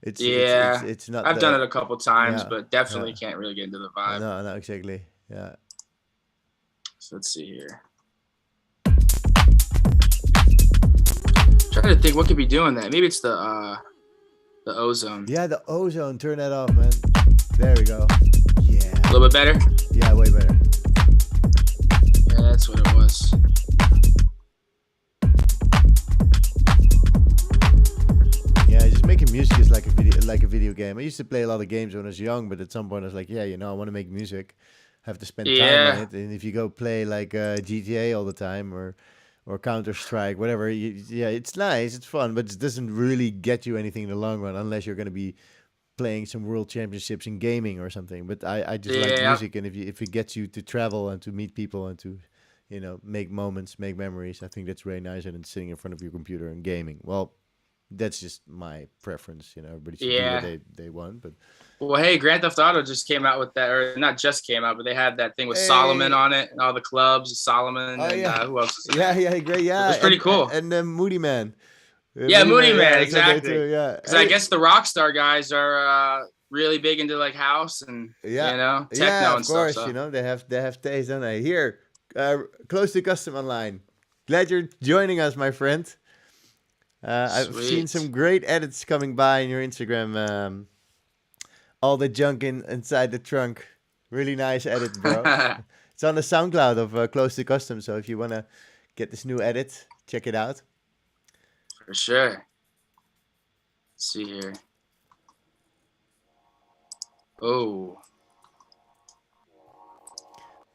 it's not. I've done it a couple times, but definitely can't really get into the vibe. No, exactly. Yeah. So let's see here. Trying to think what could be doing that. Maybe it's the Ozone. Yeah, the Ozone. Turn that off, man. There we go. Yeah. A little bit better? Yeah, way better. Yeah, that's what it was. Yeah, just making music is like a video game. I used to play a lot of games when I was young, but at some point I was like, I want to make music. have to spend time on it. And if you go play like GTA all the time or Counter-Strike, whatever, it's nice, it's fun, but it doesn't really get you anything in the long run unless you're going to be playing some world championships in gaming or something. But I just like music, and if it gets you to travel and to meet people and to, make moments, make memories, I think that's way nicer than sitting in front of your computer and gaming. Well, that's just my preference, everybody should do what they want, but... Well, hey, Grand Theft Auto just came out with that, or not just came out, but they had that thing with Solomon on it, and all the clubs, Solomon, and who else? Great, yeah. It's pretty cool. And Moody Man. Moody Man, exactly. Because I Hey. guess the Rockstar guys are really big into like house and techno and stuff. Of course, they have taste, don't they? Here, close to custom online. Glad you're joining us, my friend. I've seen some great edits coming by in your Instagram. All the junk inside the trunk. Really nice edit, bro. It's on the SoundCloud of Close to Custom. So if you want to get this new edit, check it out. For sure. Let's see here. Oh.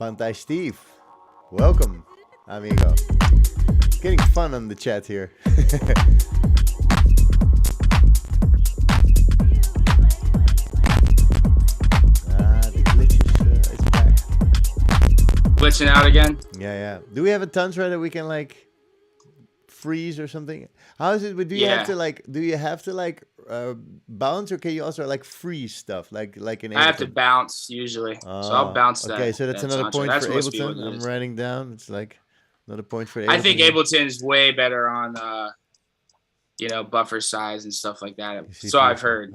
Pantai Steve. Welcome, amigo. Getting fun on the chat here. Glitching out again. Yeah. Do we have a Tantra that we can like freeze or something? How is it? Do you have to bounce, or can you also like freeze stuff like in Ableton? I have to bounce usually, so I'll bounce that. Okay, so that's another point for Ableton. I'm writing down. It's like another point for Ableton. I think Ableton is way better on buffer size and stuff like that. So I've heard.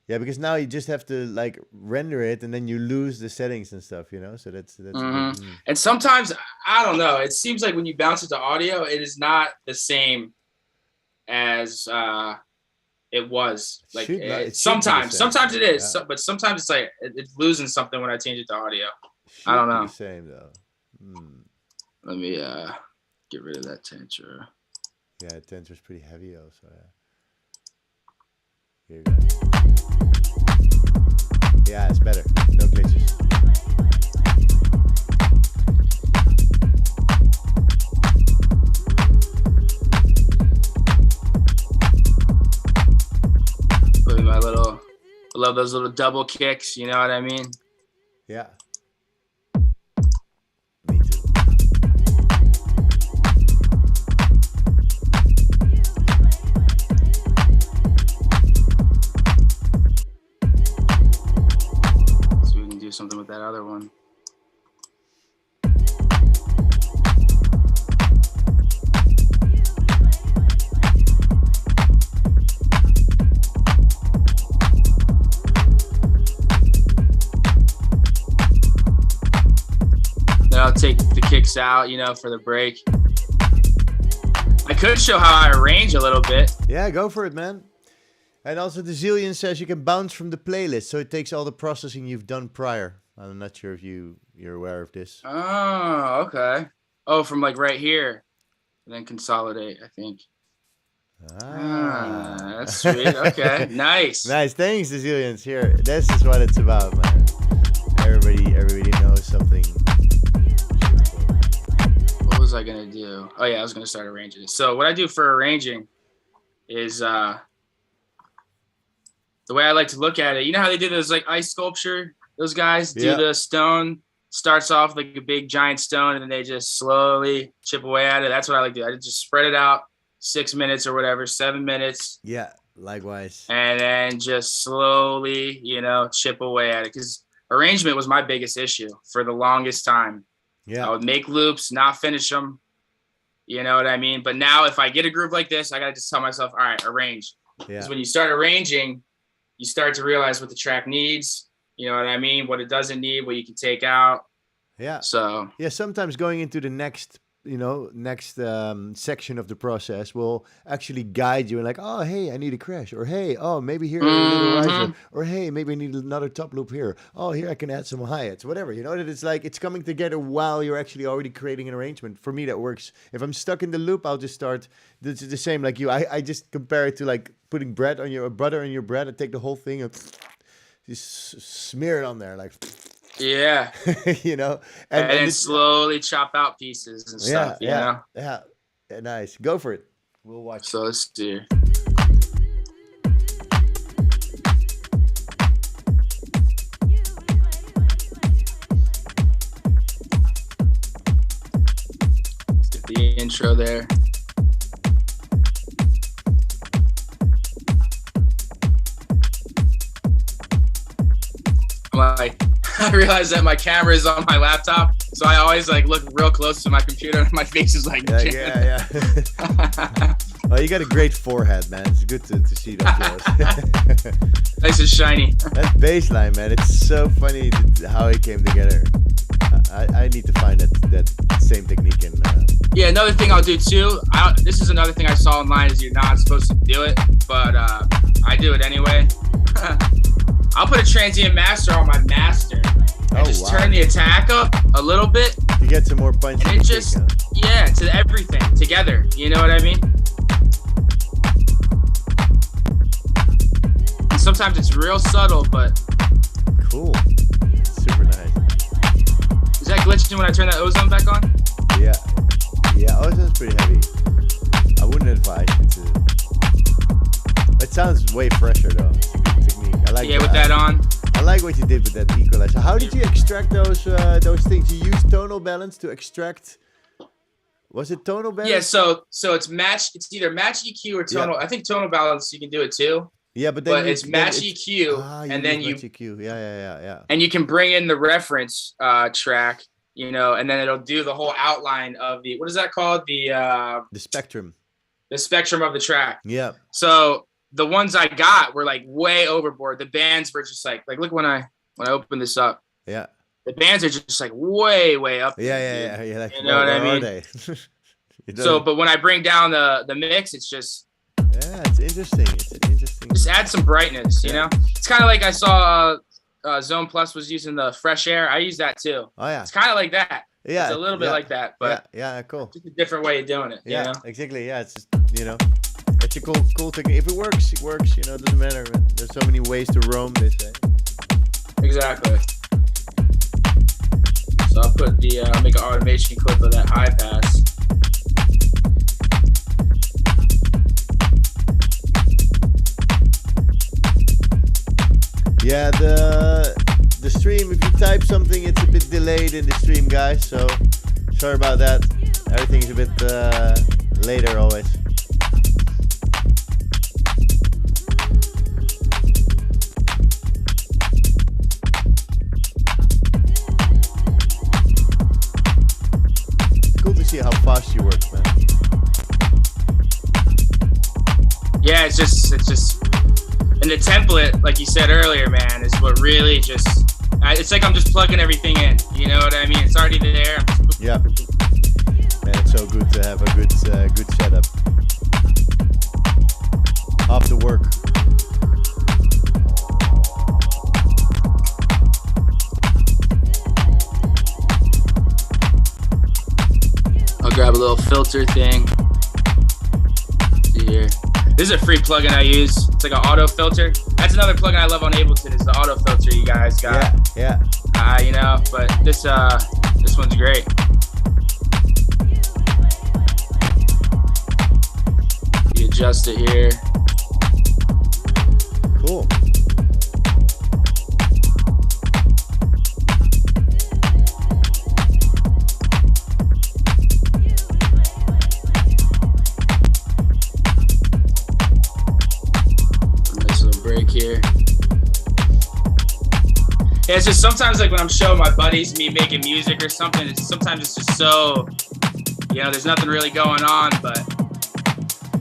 Yeah, because now you just have to like render it, and then you lose the settings and stuff, So that's. And sometimes I don't know. It seems like when you bounce it to audio, it is not the same as it was. Like sometimes it is, but sometimes it's like it's losing something when I change it to audio. I don't know. The same though. Let me get rid of that tensor. Yeah, tensor's pretty heavy also. Here you go. Yeah, it's better. No glitches. Putting I love those little double kicks, you know what I mean? Yeah. Me too. Something with that other one. Then I'll take the kicks out, for the break. I could show how I arrange a little bit. Yeah, go for it, man. And also the Zillion says you can bounce from the playlist, so it takes all the processing you've done prior. I'm not sure if you're aware of this. Oh, okay. Oh, from like right here. And then consolidate, I think. That's sweet. Okay, nice. Nice. Thanks, the Zillions. Here, this is what it's about, man. Everybody knows something. What was I gonna do? Oh yeah, I was gonna start arranging it. So what I do for arranging is the way I like to look at it, you know how they do those like ice sculpture? Those guys do the stone, starts off like a big giant stone, and then they just slowly chip away at it. That's what I like to do. I just spread it out 6 minutes or whatever, 7 minutes. Yeah, likewise. And then just slowly, chip away at it. Because arrangement was my biggest issue for the longest time. Yeah. I would make loops, not finish them. You know what I mean? But now if I get a groove like this, I got to just tell myself, all right, arrange. Because when you start arranging, you start to realize what the track needs. You know what I mean? What it doesn't need, what you can take out. Yeah. So. Yeah, sometimes going into the next section of the process will actually guide you and like, oh, hey, I need a crash, or hey, oh, maybe here a little riser, or hey, maybe I need another top loop here. Oh, here I can add some hi-hats, whatever. That it's like it's coming together while you're actually already creating an arrangement. For me, that works. If I'm stuck in the loop, I'll just start. It's the same like you. I just compare it to like putting butter on your bread. I take the whole thing and just smear it on there like. Yeah. You know, and then slowly chop out pieces and stuff. You know? Yeah. Nice. Go for it. We'll watch. So let's see. Let's get the intro there. I realized that my camera is on my laptop, so I always like look real close to my computer, and my face is like. Yeah. Oh, you got a great forehead, man. It's good to see that. Nice and shiny. That bass line, man. It's so funny how it came together. I need to find that same technique in. Yeah, another thing I'll do too. This is another thing I saw online is you're not supposed to do it, but I do it anyway. I'll put a transient master on my master and just turn the attack up a little bit to get some more punch. And it just to everything together. You know what I mean? And sometimes it's real subtle, but cool. Super nice. Is that glitching when I turn that ozone back on? Yeah, ozone's pretty heavy. I wouldn't advise you to. It sounds way fresher though. I like with that on. I like what you did with that equalizer. How did you extract those things? You used tonal balance to extract. Was it tonal balance? Yeah, so it's match. It's either match EQ or tonal. Yeah. I think tonal balance you can do it too. Yeah, but it's match EQ, and then you EQ. Yeah. And you can bring in the reference track, you know, and then it'll do the whole outline of the what is that called? The spectrum. The spectrum of the track. Yeah. So. The ones I got were like way overboard. The bands were just like look when I open this up. Yeah. The bands are just like way up. Yeah. Like, you know what I mean? So, but when I bring down the mix, it's just. Yeah, it's interesting. Just add some brightness, you know. It's kind of like I saw Zone Plus was using the fresh air. I use that too. Oh yeah. It's kind of like that. Yeah. It's a little bit like that, but yeah, cool. Just a different way of doing it. Yeah, you know? Exactly. Yeah, it's just it's a cool thing. If it works, it works. You know, it doesn't matter. There's so many ways to roam, they say. Exactly. So I'll put make an automation clip of that high pass. Yeah, the stream. If you type something, it's a bit delayed in the stream, guys. So sorry about that. Everything's a bit later always. See how fast you work, man. Yeah, it's just and the template, like you said earlier, man, is what really just it's like I'm just plugging everything in, you know what I mean? It's already there. Yeah, man, it's so good to have a good setup after work. Grab a little filter thing. See here. This is a free plugin I use. It's like an auto filter. That's another plugin I love on Ableton is the auto filter you guys got. Yeah. You know, but this one's great. You adjust it here. Cool. Here. Yeah, it's just sometimes like when I'm showing my buddies me making music or something, sometimes it's just so, you know, there's nothing really going on, but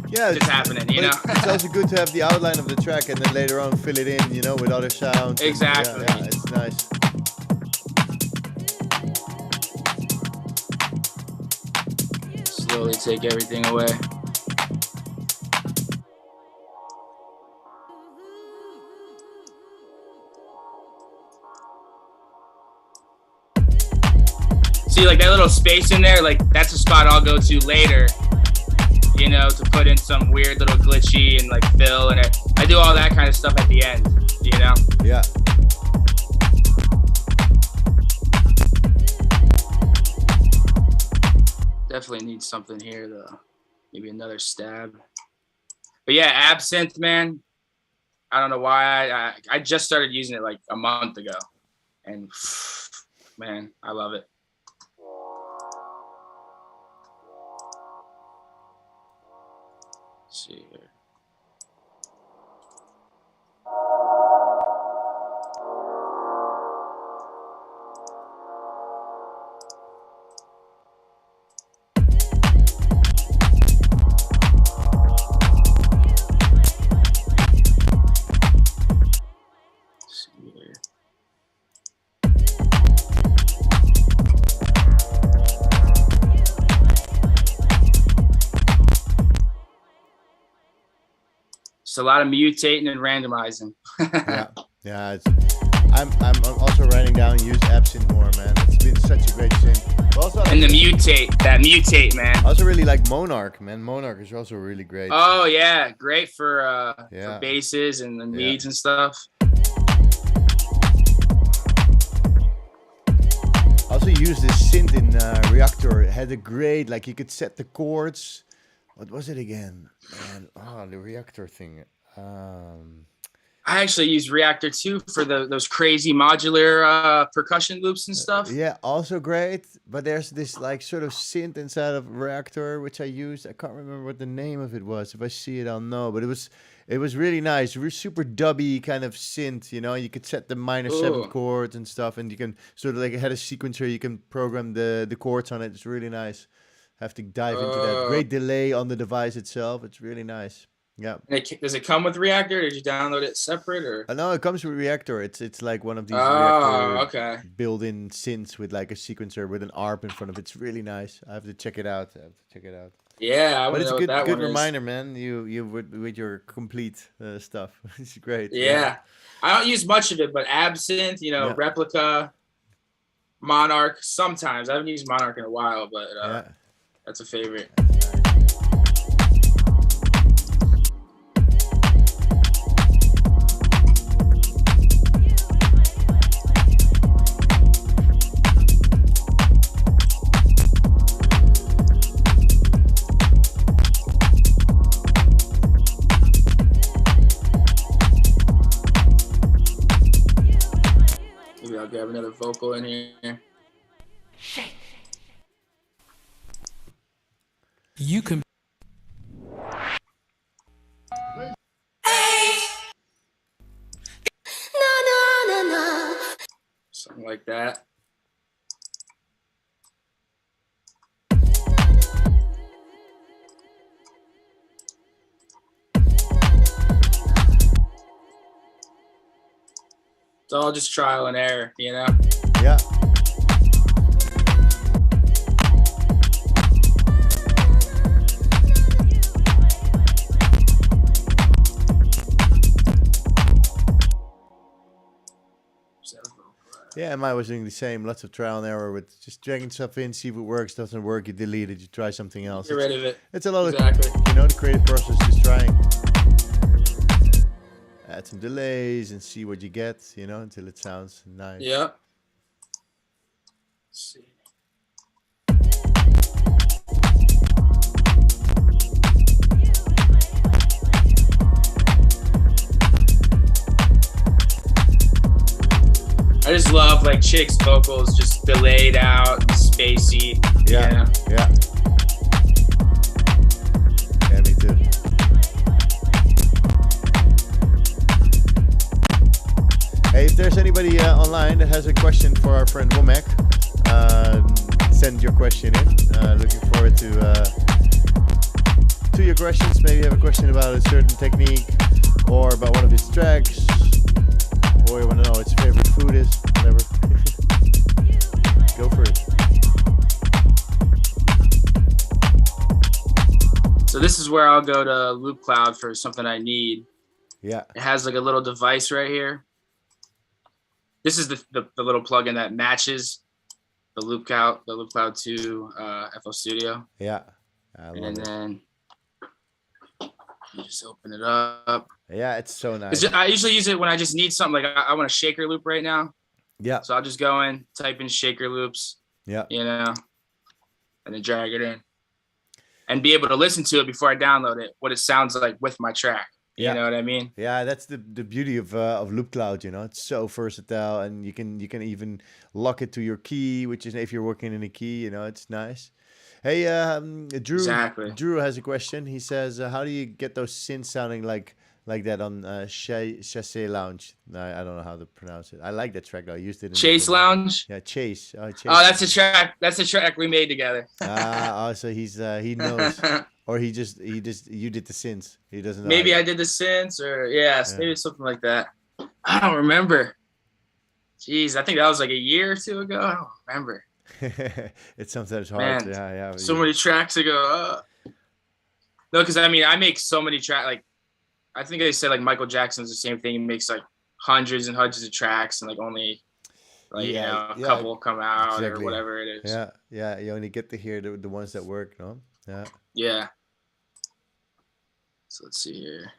yeah, it's happening, you know. It's also good to have the outline of the track and then later on fill it in, you know, with other sounds. Exactly. Yeah, it's nice. Slowly take everything away. See, like that little space in there, like that's a spot I'll go to later, you know, to put in some weird little glitchy and like fill, and I do all that kind of stuff at the end, you know? Yeah. Definitely need something here though. Maybe another stab. But yeah, Absinthe, man. I don't know why I just started using it like a month ago, and man, I love it. Let's see here. It's a lot of mutating and randomizing. yeah. I'm also writing down use Absinthe more, man. It's been such a great synth. Also, and the mutate, man. I also really like Monarch, man. Monarch is also really great. Oh yeah, great for basses and the needs and stuff. I also used this synth in Reactor. It had a great, like you could set the chords. What was it again? Man, the Reactor thing. I actually use Reactor too for those crazy modular percussion loops and stuff. Yeah, also great. But there's this like sort of synth inside of Reactor which I used. I can't remember what the name of it was. If I see it, I'll know. But it was really nice. Super dubby kind of synth. You know, you could set the minor seventh chords and stuff, and you can sort of like it had a sequencer. You can program the chords on it. It's really nice. Have to dive into that. Great delay on the device itself. It's really nice. Yeah. Does it come with Reactor? Or did you download it separate or? No, it comes with Reactor. It's like one of these Reactor built-in synths with like a sequencer with an ARP in front of it. It's really nice. I have to check it out. Yeah, but it's a good reminder, man. You with your complete stuff. It's great. Yeah. I don't use much of it, but Absinthe, Replica, Monarch. Sometimes I haven't used Monarch in a while, but that's a favorite. Maybe I'll grab another vocal in here. You can. Something like that. It's all just trial and error, you know? Yeah. Yeah, mine was doing the same. Lots of trial and error with just dragging stuff in, see if it works. Doesn't work, you delete it. You try something else. Get rid of it. It's a lot of, the creative process is trying. Add some delays and see what you get, until it sounds nice. Yeah. Let's see. I just love like Chick's vocals just delayed out and spacey. Yeah. Yeah, me too. Hey, if there's anybody online that has a question for our friend Womack, send your question in. Looking forward to your questions. Maybe you have a question about a certain technique or about one of his tracks. Or you want to know what his favorite food is, whatever. Go for it. So this is where I'll go to Loop Cloud for something I need. Yeah. It has like a little device right here. This is the little plugin that matches the Loop Cloud 2 FL Studio. Yeah. And then you just open it up. Yeah, it's so nice. I usually use it when I just need something. Like I want a shaker loop right now. Yeah. So I'll just go in, type in shaker loops. Yeah. and then drag it in. And be able to listen to it before I download it, what it sounds like with my track. You know what I mean? Yeah, that's the beauty of Loop Cloud. You know, it's so versatile, and you can even lock it to your key, which is if you're working in a key. You know, it's nice. Hey, Drew. Exactly. Drew has a question. He says, "How do you get those synths sounding like that on Chasse Lounge?" I don't know how to pronounce it. I like that track though. I used it in Chase Lounge. Yeah, Chase. Chase. Oh, that's a track. That's a track we made together. So he knows, or you did the synths. He doesn't know. Maybe I did the synths, or maybe something like that. I don't remember. Jeez, I think that was like a year or two ago. I don't remember. It's sometimes hard. Man, yeah. So many tracks ago. No, because I mean, I make so many tracks. Like, I think they said like Michael Jackson's the same thing. He makes like hundreds and hundreds of tracks, and like only a couple come out or whatever it is. Yeah. You only get to hear the ones that work, no? Yeah. Yeah. So let's see here.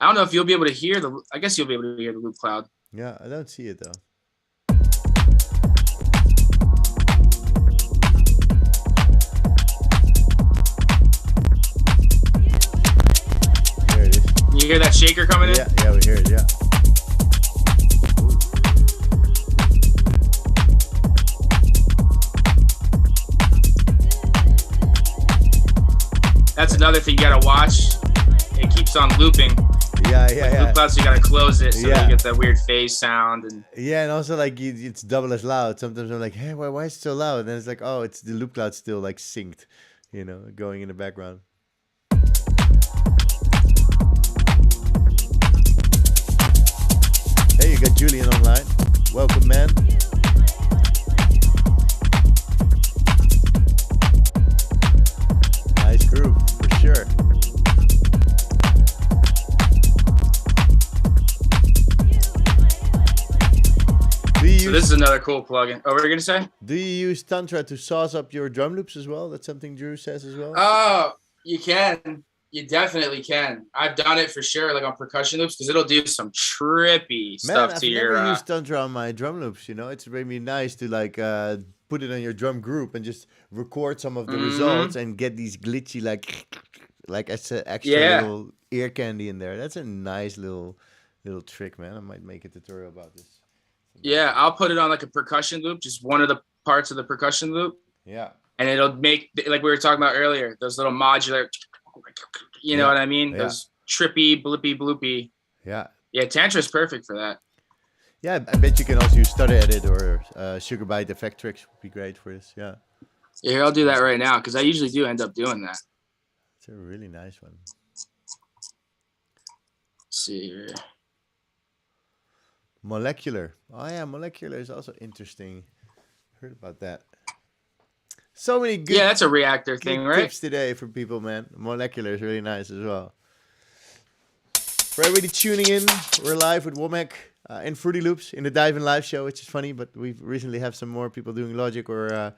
I don't know if you'll be able to hear I guess you'll be able to hear the Loop Cloud. Yeah, I don't see it though. You hear that shaker coming in? Yeah, we hear it, yeah. That's another thing you gotta watch. It keeps on looping. Yeah. Loop Cloud, so you gotta close it so you get that weird phase sound. And also like it's double as loud. Sometimes I'm like, hey, why is it so loud? And then it's like, oh, it's the Loop Cloud still like synced, you know, going in the background. Hey, you got Julian online. Welcome, man. Nice groove, for sure. So this is another cool plugin. Oh, what were you gonna say? Do you use Tantra to sauce up your drum loops as well? That's something Drew says as well. Oh, you can. You definitely can. I've done it for sure, like on percussion loops, because it'll do some trippy stuff to your. I've never used Tantra on my drum loops. You know, it's really nice to like put it on your drum group and just record some of the results and get these glitchy like extra little ear candy in there. That's a nice little trick, man. I might make a tutorial about this. Yeah, I'll put it on like a percussion loop, just one of the parts of the percussion loop. Yeah. And it'll make, like we were talking about earlier, those little modular, you know what I mean? Those trippy, blippy, bloopy. Yeah. Yeah, Tantra is perfect for that. Yeah, I bet you can also use Stutter Edit or Sugar Byte Effect Tricks would be great for this. Yeah. Yeah, here, I'll do that right now because I usually do end up doing that. It's a really nice one. Let's see here. Molecular. Oh yeah, molecular is also interesting. Heard about that. So many good. Yeah, that's a reactor thing, right? Tips today for people, man. Molecular is really nice as well. For everybody tuning in, we're live with Womack in Fruity Loops in the Dive in Live show, which is funny, but we've recently have some more people doing Logic or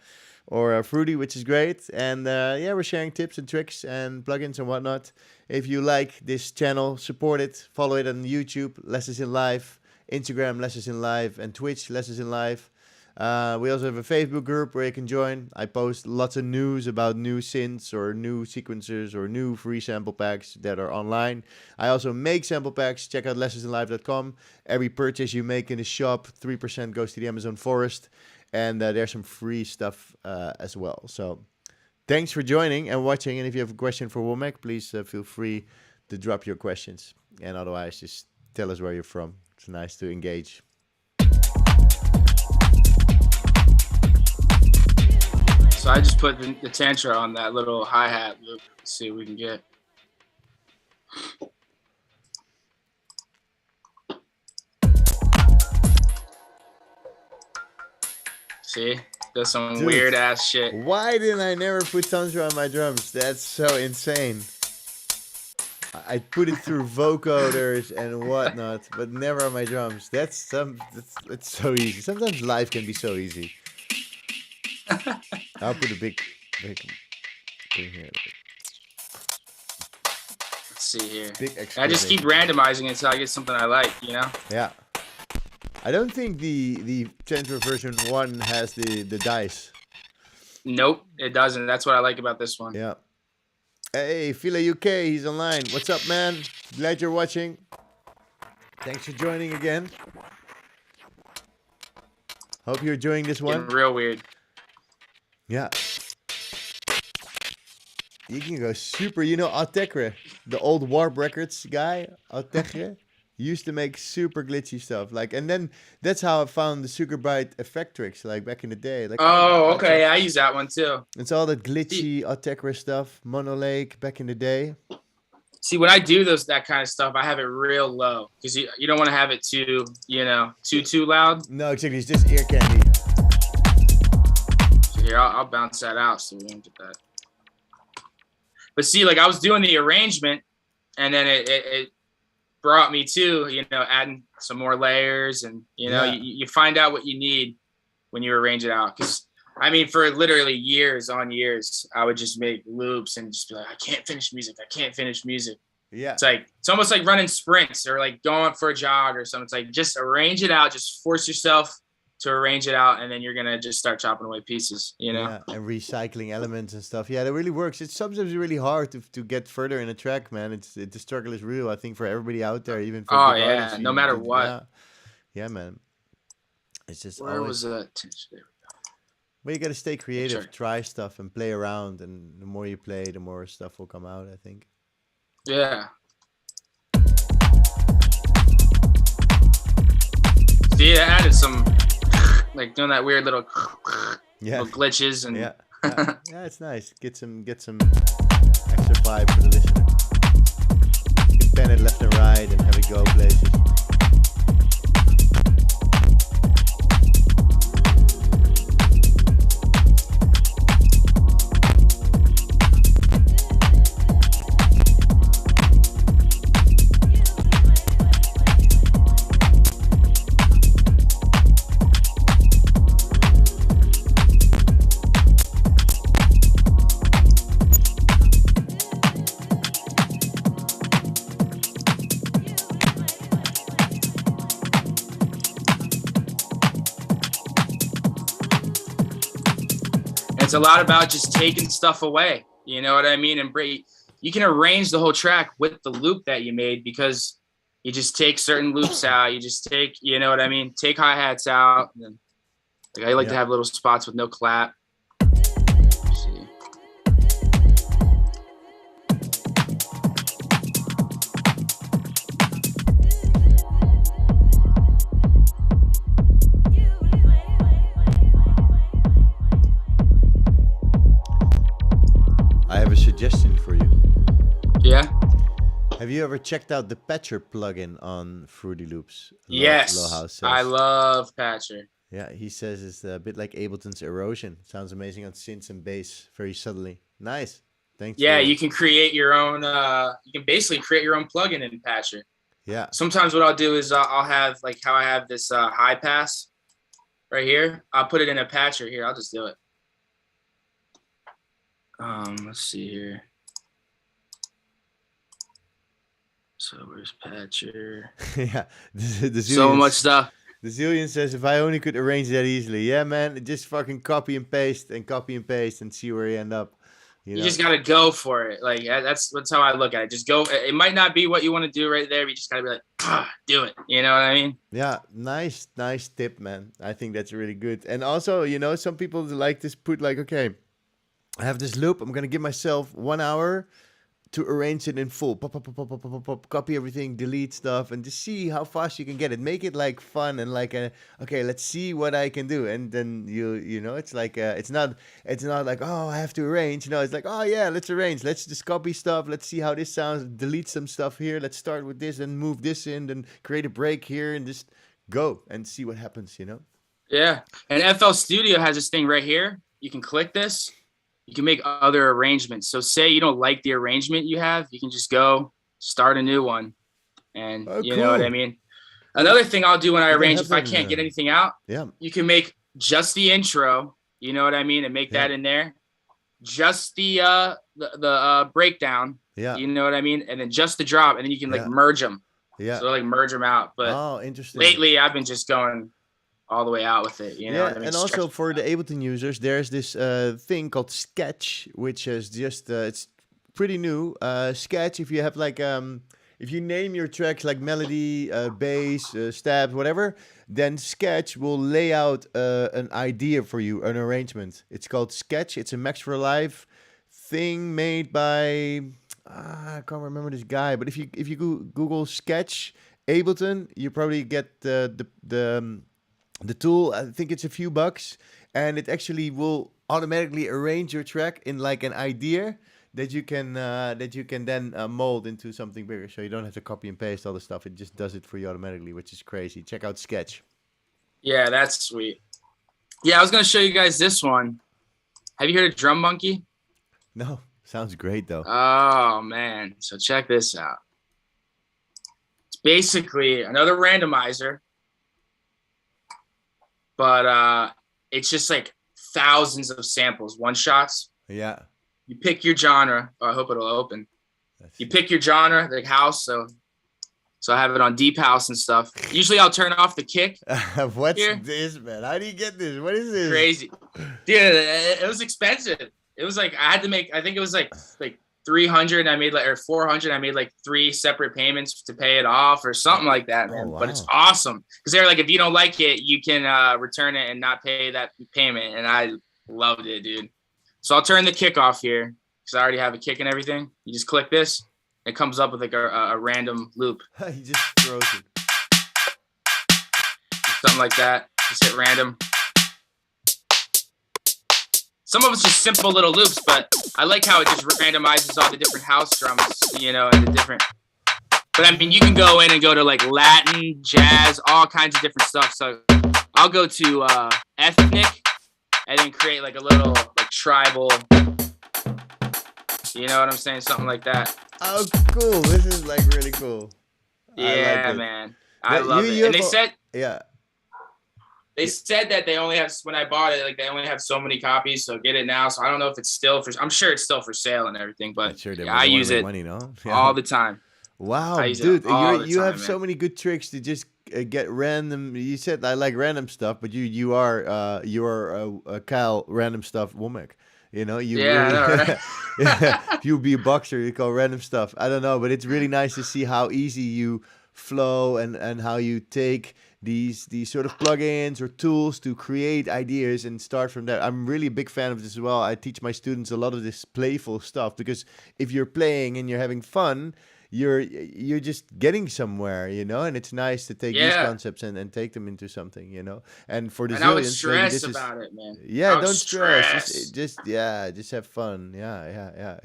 Fruity, which is great. And we're sharing tips and tricks and plugins and whatnot. If you like this channel, support it. Follow it on YouTube, Lessons in Live. Instagram, Lessons in Live, and Twitch, Lessons in Live. We also have a Facebook group where you can join. I post lots of news about new synths or new sequencers or new free sample packs that are online. I also make sample packs. Check out lessonsinlive.com. Every purchase you make in the shop, 3% goes to the Amazon forest. And there's some free stuff as well. So thanks for joining and watching. And if you have a question for Womack, please feel free to drop your questions. And otherwise, just tell us where you're from. It's nice to engage. So I just put the Tantra on that little hi-hat loop. Let's see what we can get. See? Does some weird ass shit. Why didn't I never put Tantra on my drums? That's so insane. I put it through vocoders and whatnot, but never on my drums. It's so easy. Sometimes life can be so easy. I'll put a big thing here. Let's see here. I just keep randomizing it until I get something I like, you know? Yeah. I don't think the Tantra version 1 has the dice. Nope, it doesn't. That's what I like about this one. Yeah. Hey, Fila UK, he's online. What's up, man? Glad you're watching. Thanks for joining again. Hope you're enjoying this one. Getting real weird. Yeah. You can go super, you know, Altekre, the old Warp Records guy, Altekre, used to make super glitchy stuff. Like, and then that's how I found the Sugarbyte Effectrix, like back in the day. Like, oh, okay, I use that one too. It's all that glitchy Altekre stuff, Mono Lake back in the day. See, when I do that kind of stuff, I have it real low because you don't want to have it too, you know, too loud. No, exactly. It's just ear candy. So here, I'll bounce that out so we don't get that. But see, like I was doing the arrangement, and then it brought me to, you know, adding some more layers, and you know, you find out what you need when you arrange it out. Because I mean, for literally years on years, I would just make loops and just be like, I can't finish music. Yeah. It's almost like running sprints or like going for a jog or something. It's like, just arrange it out. Just force yourself to arrange it out. And then you're going to just start chopping away pieces, you know? Yeah, and recycling elements and stuff. Yeah, that really works. It's sometimes really hard to get further in a track, man. The struggle is real, I think, for everybody out there, even for artists, no matter what. Yeah, man. It's just Where was that? Well, you got to stay creative, try stuff, and play around. And the more you play, the more stuff will come out, I think. Yeah. See, I added some, like doing that weird little glitches and yeah, it's nice. Get some extra vibe for the listener. You can pan it left and right and have it go places. It's a lot about just taking stuff away, you know what I mean? And you can arrange the whole track with the loop that you made, because you just take certain loops out. You just take, you know what I mean? Take hi-hats out. And then, like, I like to have little spots with no clap. Let's see. Suggestion for you. Yeah. Have you ever checked out the Patcher plugin on Fruity Loops? Yes. I love Patcher. Yeah, he says it's a bit like Ableton's Erosion. Sounds amazing on synths and bass, very subtly. Nice. Thanks. Yeah, you can create your own. You can basically create your own plugin in Patcher. Yeah. Sometimes what I'll do is I'll have, like how I have this high pass right here. I'll put it in a Patcher here. I'll just do it. Let's see here. So where's Patcher? Yeah, so much stuff. The Zillion says, if I only could arrange that easily. Yeah, man, just fucking copy and paste and see where you end up. You just gotta go for it. Like that's how I look at it. Just go. It might not be what you want to do right there, but you just gotta be like, do it. You know what I mean? Yeah, nice tip, man. I think that's really good. And also, you know, some people like to put like, okay, I have this loop. I'm going to give myself 1 hour to arrange it in full. Pop, copy everything, delete stuff, and just see how fast you can get it. Make it like fun and like okay, let's see what I can do. And then you know, it's like it's not like, oh, I have to arrange. No, it's like, oh yeah, let's arrange. Let's just copy stuff. Let's see how this sounds. Delete some stuff here. Let's start with this and move this in, then create a break here and just go and see what happens, you know? Yeah. And FL Studio has this thing right here. You can click this. You can make other arrangements. So say you don't like the arrangement you have, you can just go start a new one. And you know what I mean? Another thing I'll do when I arrange, if I can't get anything out, you can make just the intro, you know what I mean? And make that in there. Just the breakdown, you know what I mean? And then just the drop, and then you can like merge them. Yeah. So like merge them out. But interesting. Lately I've been just going all the way out with it. You know what I mean? And also for the Ableton users, there's this thing called Sketch, which is just it's pretty new. Sketch, if you have like if you name your tracks like melody, bass, stabs, whatever, then Sketch will lay out an idea for you, an arrangement. It's called Sketch. It's a Max for Live thing made by I can't remember this guy, but if you Google Sketch Ableton, you probably get the tool. I think it's a few bucks, and it actually will automatically arrange your track in like an idea that you can then mold into something bigger. So you don't have to copy and paste all the stuff. It just does it for you automatically, which is crazy. Check out Sketch. Yeah, that's sweet. Yeah, I was gonna show you guys this one. Have you heard of Drum Monkey? No, sounds great though. Oh man, so check this out. It's basically another randomizer, but it's just like thousands of samples, one shots. Yeah. You pick your genre. Oh, I hope it'll open. You pick your genre, like house. So I have it on deep house and stuff. Usually I'll turn off the kick. What's this, man? How do you get this? What is this? Crazy. Dude, it was expensive. It was like, I had to make, I think it was like 300. I made like, or 400. I made like 3 separate payments to pay it off or something like that, man. Oh, wow. But it's awesome. Because they're like, if you don't like it, you can return it and not pay that payment. And I loved it, dude. So I'll turn the kick off here because I already have a kick and everything. You just click this. It comes up with like a random loop. He just throws it. Something like that. Just hit random. Some of it's just simple little loops, but I like how it just randomizes all the different house drums, you know, and the different. But I mean, you can go in and go to like Latin, jazz, all kinds of different stuff. So I'll go to ethnic and then create like a little like tribal. You know what I'm saying? Something like that. Oh, cool. This is like really cool. Yeah, like man. I love it. And they said, they said that they only have, when I bought it, like they only have so many copies. So get it now. So I don't know if it's still for, I'm sure it's still for sale and everything, but sure I use it money, no? all the time. Wow, dude. You have so many good tricks to just get random. You said I like random stuff, but you are a Kyle random stuff Womack. You know, you if you be a boxer, you call random stuff. I don't know, but it's really nice to see how easy you flow and how you take these sort of plugins or tools to create ideas and start from there. I'm really a big fan of this as well. I teach my students a lot of this playful stuff because if you're playing and you're having fun, you're just getting somewhere, you know, and it's nice to take these concepts and take them into something, you know. And for the I would stress about it, man. Yeah, don't stress. Just have fun. Yeah.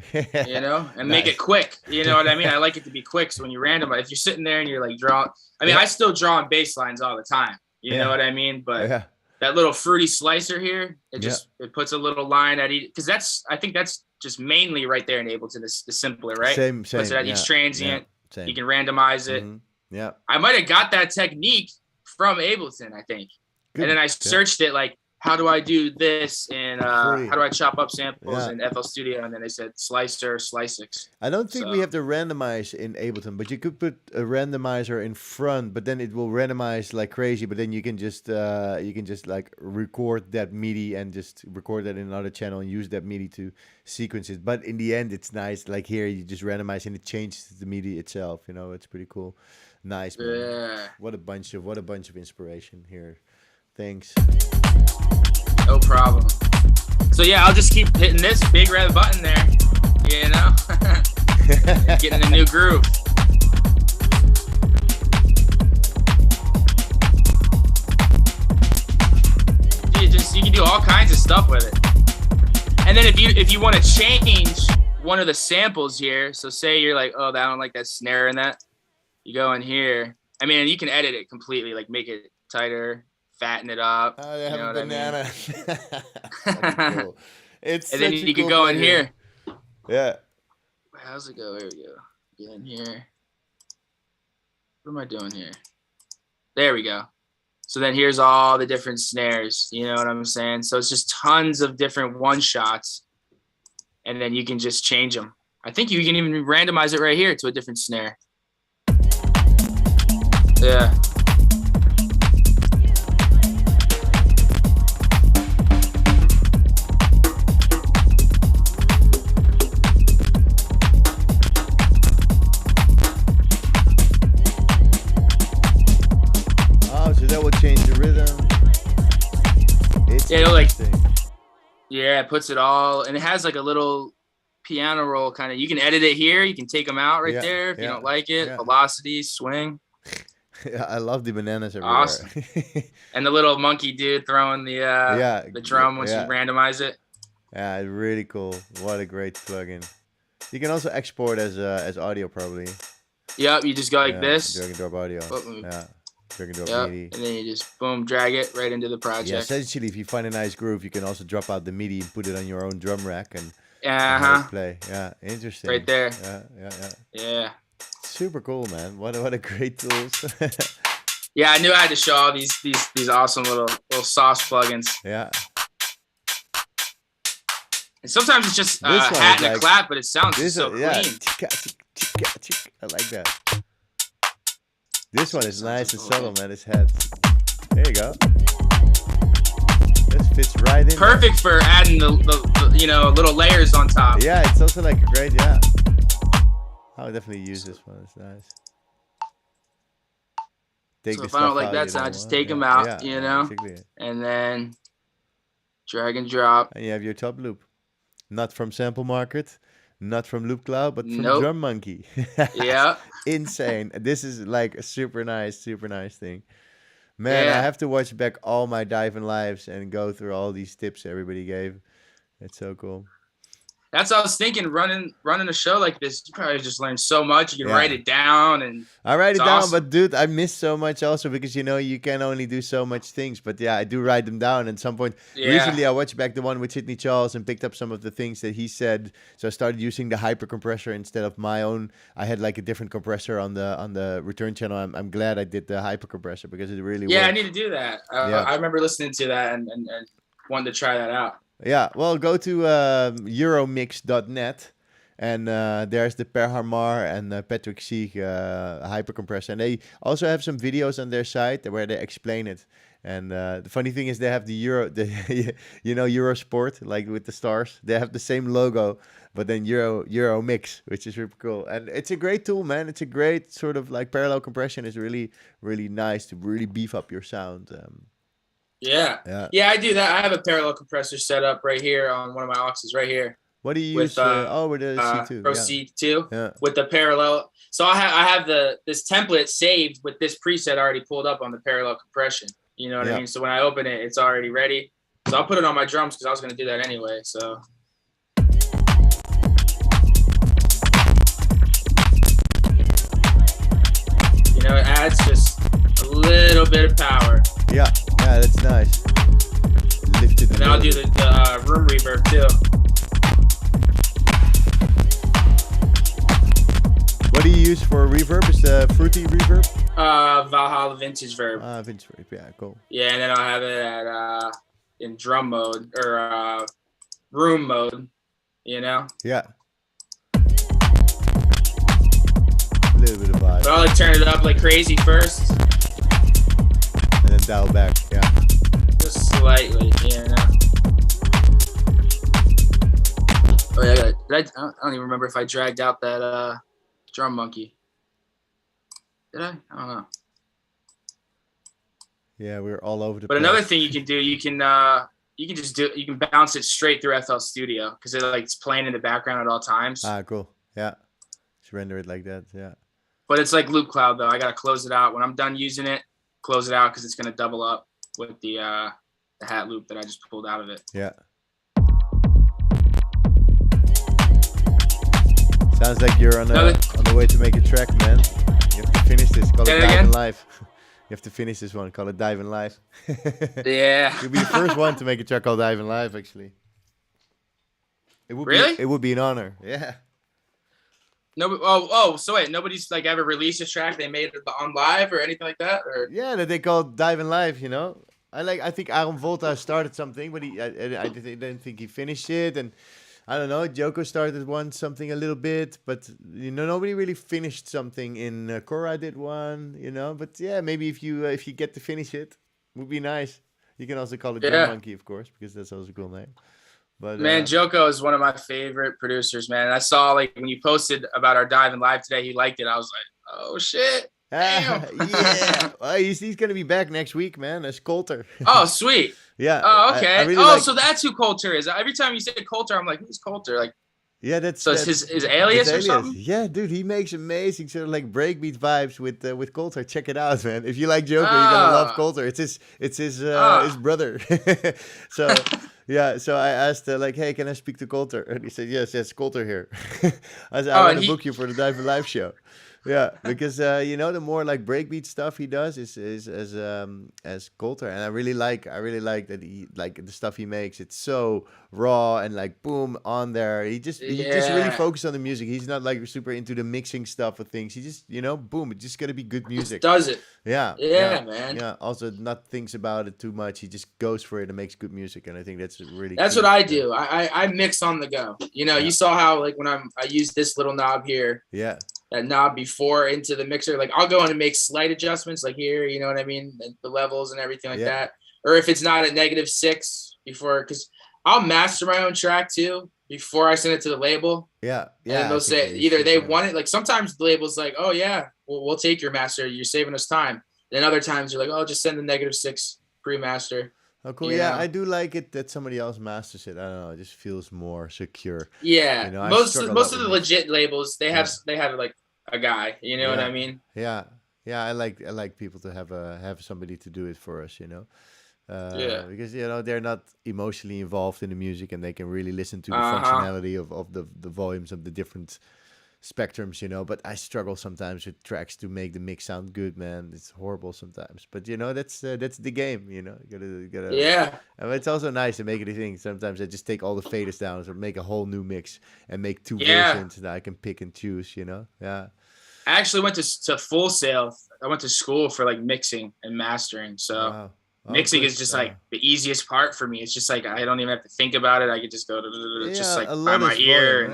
You know, and make it quick. You know what I mean? I like it to be quick. So when you randomize, if you're sitting there and you're like drawing, I mean, I still draw on bass lines all the time. You know what I mean? But that little fruity slicer here, it puts a little line at each, because I think that's just mainly right there in Ableton, the simpler, right? Same. Puts it at each transient. You can randomize it. Yeah. I might have got that technique from Ableton, I think. Good. And then I searched it like, how do I do this? And how do I chop up samples in FL Studio? And then they said slicer, slicix. I don't think we have to randomize in Ableton, but you could put a randomizer in front, but then it will randomize like crazy. But then you can just like record that MIDI and just record that in another channel and use that MIDI to sequence it. But in the end, it's nice. Like here, you just randomize and it changes the MIDI itself. You know, it's pretty cool. Nice, man. Yeah. What a bunch of inspiration here. Thanks. No problem. So yeah, I'll just keep hitting this big red button there, you know, getting a new groove. You can do all kinds of stuff with it. And then if you want to change one of the samples here, so say you're like, oh, I don't like that snare in that, you go in here. I mean, you can edit it completely, like make it tighter, fatten it up. Oh, they have a banana. I mean? Cool. It's and then you can go in here. Yeah. How's it go? Here we go. Get in here. What am I doing here? There we go. So then here's all the different snares. You know what I'm saying? So it's just tons of different one shots. And then you can just change them. I think you can even randomize it right here to a different snare. Yeah. rhythm. It's it puts it all, and it has like a little piano roll kind of. You can edit it here. You can take them out right there if you don't like it. Yeah. Velocity, swing. Yeah, I love the bananas everywhere. Awesome. And the little monkey dude throwing the drum once you randomize it. Yeah, it's really cool. What a great plugin. You can also export as audio probably. Yep, you just go like this. Drag and drop audio. Yeah. Drag and drop MIDI. And then you just boom, drag it right into the project. Yeah, essentially, if you find a nice groove, you can also drop out the MIDI and put it on your own drum rack and play. Yeah, interesting. Right there. Yeah. Super cool, man. What a great tools. Yeah, I knew I had to show all these awesome little sauce plugins. Yeah. And sometimes it's just a hat and a clap, but it sounds so clean. I like that. This one is nice and subtle, man. It's head. There you go. This fits right in. Perfect for adding the little layers on top. Yeah, it's also like a great I would definitely use this one. It's nice. So if I don't like that sound, just take them out, and then drag and drop. And you have your top loop. Not from Sample Market, not from Loop Cloud, but from Drum Monkey. Yeah. Insane. This is like a super nice thing. Man, I have to watch back all my Daaven lives and go through all these tips everybody gave. It's so cool. That's what I was thinking. Running a show like this, you probably just learn so much. You can write it down, and I write it down. Awesome. But dude, I miss so much also because you can only do so much things. But yeah, I do write them down. At some point, recently I watched back the one with Sidney Charles and picked up some of the things that he said. So I started using the hyper compressor instead of my own. I had like a different compressor on the return channel. I'm glad I did the hyper compressor because it really worked. I need to do that. I remember listening to that and wanted to try that out. Yeah, well, go to euromix.net and there's the Per Harmar and Patrick Sieg hypercompressor. And they also have some videos on their site where they explain it. And the funny thing is they have the Eurosport, like with the stars. They have the same logo, but then Euro Mix, which is super cool. And it's a great tool, man. It's a great sort of like parallel compression is really, really nice to really beef up your sound. Yeah, I do that. I have a parallel compressor set up right here on one of my auxes right here. What do you use? With the C2. Pro C2 with the parallel. So I have this template saved with this preset already pulled up on the parallel compression. You know what I mean? So when I open it, it's already ready. So I'll put it on my drums because I was going to do that anyway. So. It adds just a little bit of power. Yeah, that's nice. Lifted. And then I'll do the room reverb too. What do you use for reverb? Is the Fruity reverb? Valhalla Vintage Verb. Vintage Verb. Yeah, cool. Yeah, and then I'll have it at in drum mode or room mode. Yeah. A little bit of vibe. But I'll like turn it up like crazy first. And then dial back, just slightly, Oh yeah, I don't even remember if I dragged out that drum monkey. Did I? I don't know. Yeah, we're all over the place. But another thing you can do, you can bounce it straight through FL Studio because it's playing in the background at all times. Cool. Yeah, just render it like that. Yeah. But it's like Loop Cloud though. I gotta close it out when I'm done using it. Close it out because it's gonna double up with the hat loop that I just pulled out of it. Yeah. Sounds like you're on the way to make a track, man. You have to finish this. Call it Daaven Live. You have to finish this one. Call it Daaven Live. Yeah. You'll be the first one to make a track called Daaven Live, actually. It would it would be an honor. Yeah. No. So wait, nobody's ever released a track they made on live or anything like that, or that they called Daaven Live. I think Aaron Volta started something, but I didn't think he finished it, and I don't know. Joko started something a little bit, but nobody really finished something. In Cora did one, But yeah, maybe if you get to finish it, would be nice. You can also call it Drum Monkey, of course, because that's also a cool name. But man, Joko is one of my favorite producers, man. I saw when you posted about our Daaven Live today, he liked it. I was like, oh shit. Yeah. Well, he's gonna be back next week, man. As Coulter. Oh, sweet. Yeah. Oh, okay. I really so that's who Coulter is. Every time you say Coulter, I'm like, who's Coulter? Like, yeah, that's his alias or something. Yeah, dude, he makes amazing sort of like breakbeat vibes with Coulter. Check it out, man. If you like Joker, you're gonna love Coulter. It's his brother. So yeah, so I asked like, hey, can I speak to Coulter? And he said, yes, Coulter here. I said, I want to book you for the Dive Live show. Yeah, because the more like breakbeat stuff he does is as Coulter, and I really like that he like the stuff he makes. It's so raw and like boom on there. He just really focused on the music. He's not like super into the mixing stuff of things. He just boom, it's just gotta be good music. Just does it. Yeah, man. Yeah, also not thinks about it too much. He just goes for it and makes good music, and I think that's really. That's what I do. I mix on the go. You saw how like when I use this little knob here. Yeah. That knob before into the mixer, like I'll go in and make slight adjustments, like here, you know what I mean, and the levels and everything like that. Or if it's not at -6 before, because I'll master my own track too before I send it to the label. Yeah. And they'll say either they want it, like sometimes the label's like, oh yeah, we'll take your master, you're saving us time. Then other times you're like, oh, just send the -6 pre-master. Oh, cool. Yeah, I do like it that somebody else masters it. I don't know. It just feels more secure. Yeah. Most of the legit labels, they have like a guy, you know what I mean? Yeah. I like people to have somebody to do it for us, because they're not emotionally involved in the music, and they can really listen to the functionality of the volumes of the different spectrums, but I struggle sometimes with tracks to make the mix sound good, man. It's horrible sometimes, but that's the game, you gotta yeah. And it's also nice to make it a thing. Sometimes I just take all the faders down or make a whole new mix and make two versions that I can pick and choose, I actually went to Full Sail. I went to school for like mixing and mastering, so wow. Mixing is just like the easiest part for me. It's just like I don't even have to think about it. I could just go just like by my ear.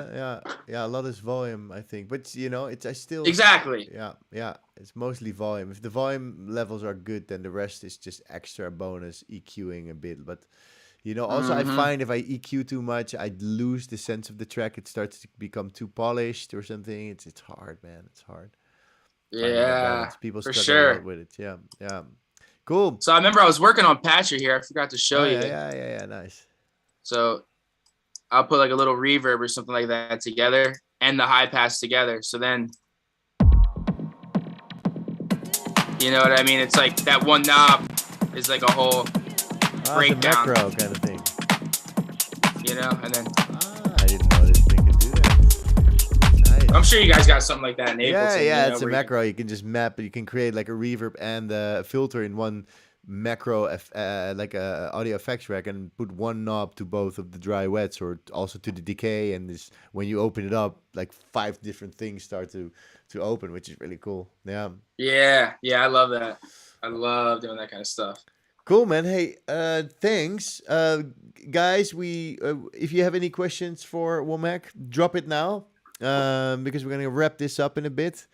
A lot is volume, I think. But I still exactly. Yeah. It's mostly volume. If the volume levels are good, then the rest is just extra bonus EQing a bit. But also I find if I EQ too much, I lose the sense of the track. It starts to become too polished or something. It's hard, man. It's hard. Yeah, people for struggle sure a lot with it. Yeah. Cool. So I remember I was working on Patcher here. I forgot to show you. Yeah. Nice. So I'll put like a little reverb or something like that together and the high pass together. So then, you know what I mean? It's like that one knob is like a whole breakdown. It's a macro kind of thing. And then. I didn't know this thing could do that. Nice. I'm sure you guys got something like that in Ableton. Yeah, it's a macro. You can just map it. You can create like a reverb and a filter in one macro, like a audio effects rack, and put one knob to both of the dry wets or also to the decay. And this, when you open it up, like 5 different things start to open, which is really cool. Yeah. I love that. I love doing that kind of stuff. Cool, man. Hey, thanks, guys. If you have any questions for Womack, drop it now. Because we're gonna wrap this up in a bit.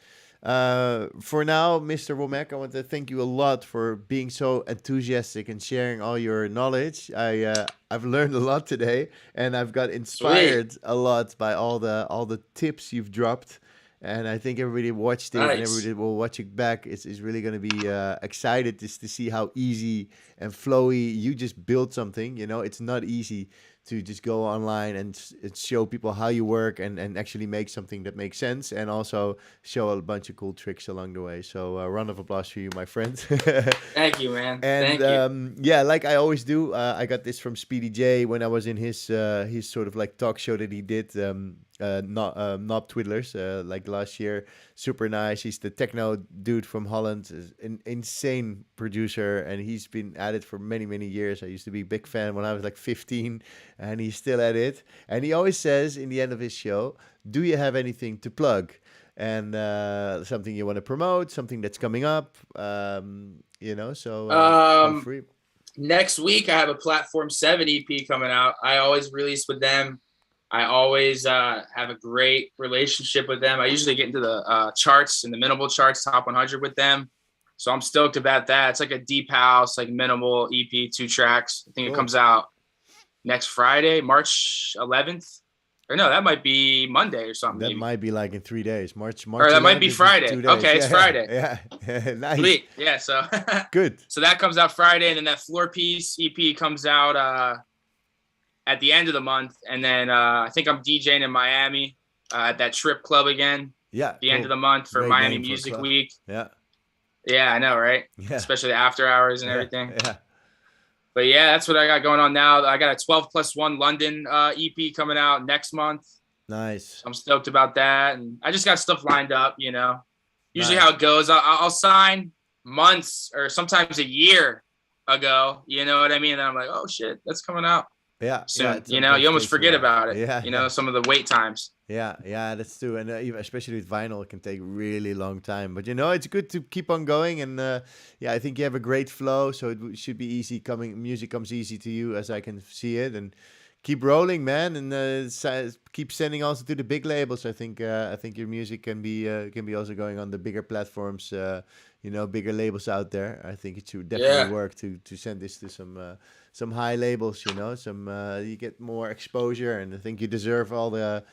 For now, Mr. Womack, I want to thank you a lot for being so enthusiastic and sharing all your knowledge. I've learned a lot today, and I've got inspired a lot by all the tips you've dropped. And I think everybody watched it, and everybody will watch it back. Is really going to be excited just to see how easy and flowy you just built something. It's not easy to just go online and show people how you work and actually make something that makes sense, and also show a bunch of cool tricks along the way. So a round of applause for you, my friend. Thank you, man. And Thank you. Like I always do, I got this from Speedy J when I was in his sort of like talk show that he did, Knob Twiddlers, like last year. Super nice. He's the techno dude from Holland, an insane producer, and he's been at it for many, many years. I used to be a big fan when I was like 15, and he's still at it. And he always says in the end of his show, do you have anything to plug? And something you want to promote, something that's coming up, so feel free. Next week, I have a Platform 7 EP coming out. I always release with them. I always have a great relationship with them. I usually get into the charts, in the minimal charts, top 100 with them. So I'm stoked about that. It's like a deep house, like minimal EP, 2 tracks. I think It comes out next Friday, March 11th. Or no, that might be Monday or something. That maybe. might be like in 3 days. March or that might be Friday. Okay, it's Friday. Yeah. Nice. Sweet. Yeah, so good. So that comes out Friday, and then that Floor Piece EP comes out at the end of the month, and then I think I'm DJing in Miami at that Trip Club again. Yeah. At the end of the month for Great Miami name for Music club. Week. Yeah. Yeah, I know, right? Yeah. Especially the after hours and everything. Yeah. But yeah, that's what I got going on now. I got a 12+1 London EP coming out next month. Nice. I'm stoked about that, and I just got stuff lined up. You know, usually nice. how it goes, I'll sign months or sometimes a year ago. You know what I mean? And then I'm like, oh shit, that's coming out. Yeah. Soon. Yeah, you know, you almost forget about it. Yeah. You know, some of the wait times. Yeah, that's true. And especially with vinyl, it can take really long time. But, you know, it's good to keep on going. And, I think you have a great flow. So it should be easy music comes easy to you as I can see it. And keep rolling, man. And keep sending also to the big labels. I think your music can be also going on the bigger platforms, bigger labels out there. I think it should definitely work to send this to some high labels, you get more exposure, and I think you deserve all the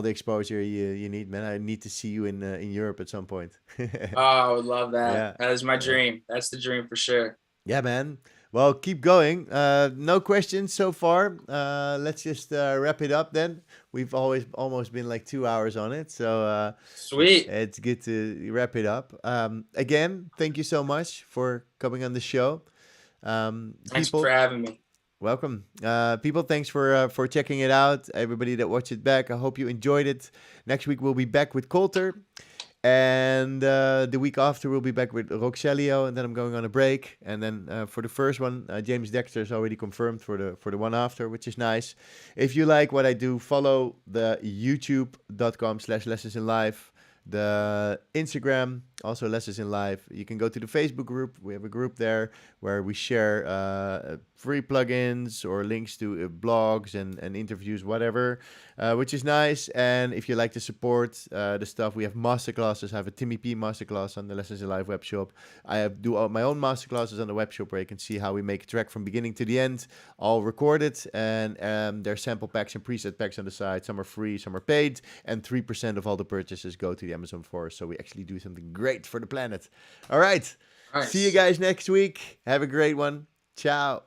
exposure you need, man. I need to see you in Europe at some point. Oh, I would love that. Yeah. That is my dream. That's the dream for sure. Yeah, man. Well, keep going. No questions so far. Let's just wrap it up then. We've almost been like 2 hours on it, so sweet. It's good to wrap it up. Again, thank you so much for coming on the show. Thanks for having me. Welcome. People, thanks for checking it out. Everybody that watched it back, I hope you enjoyed it. Next week we'll be back with Coulter. And the week after we'll be back with Roxelio, and then I'm going on a break. And then for the first one, James Dexter is already confirmed for the one after, which is nice. If you like what I do, follow the youtube.com/Lessons in Life. The Instagram, also Lessons in Life. You can go to the Facebook group. We have a group there where we share free plugins or links to blogs and interviews, whatever, which is nice. And if you like to support the stuff, we have masterclasses. I have a Timmy P masterclass on the Lessons in Life web shop. I do all my own masterclasses on the web shop where you can see how we make a track from beginning to the end, all recorded. And there are sample packs and preset packs on the side. Some are free, some are paid. And 3% of all the purchases go to the Amazon forest. So we actually do something great for the planet. All right. Nice. See you guys next week. Have a great one. Ciao.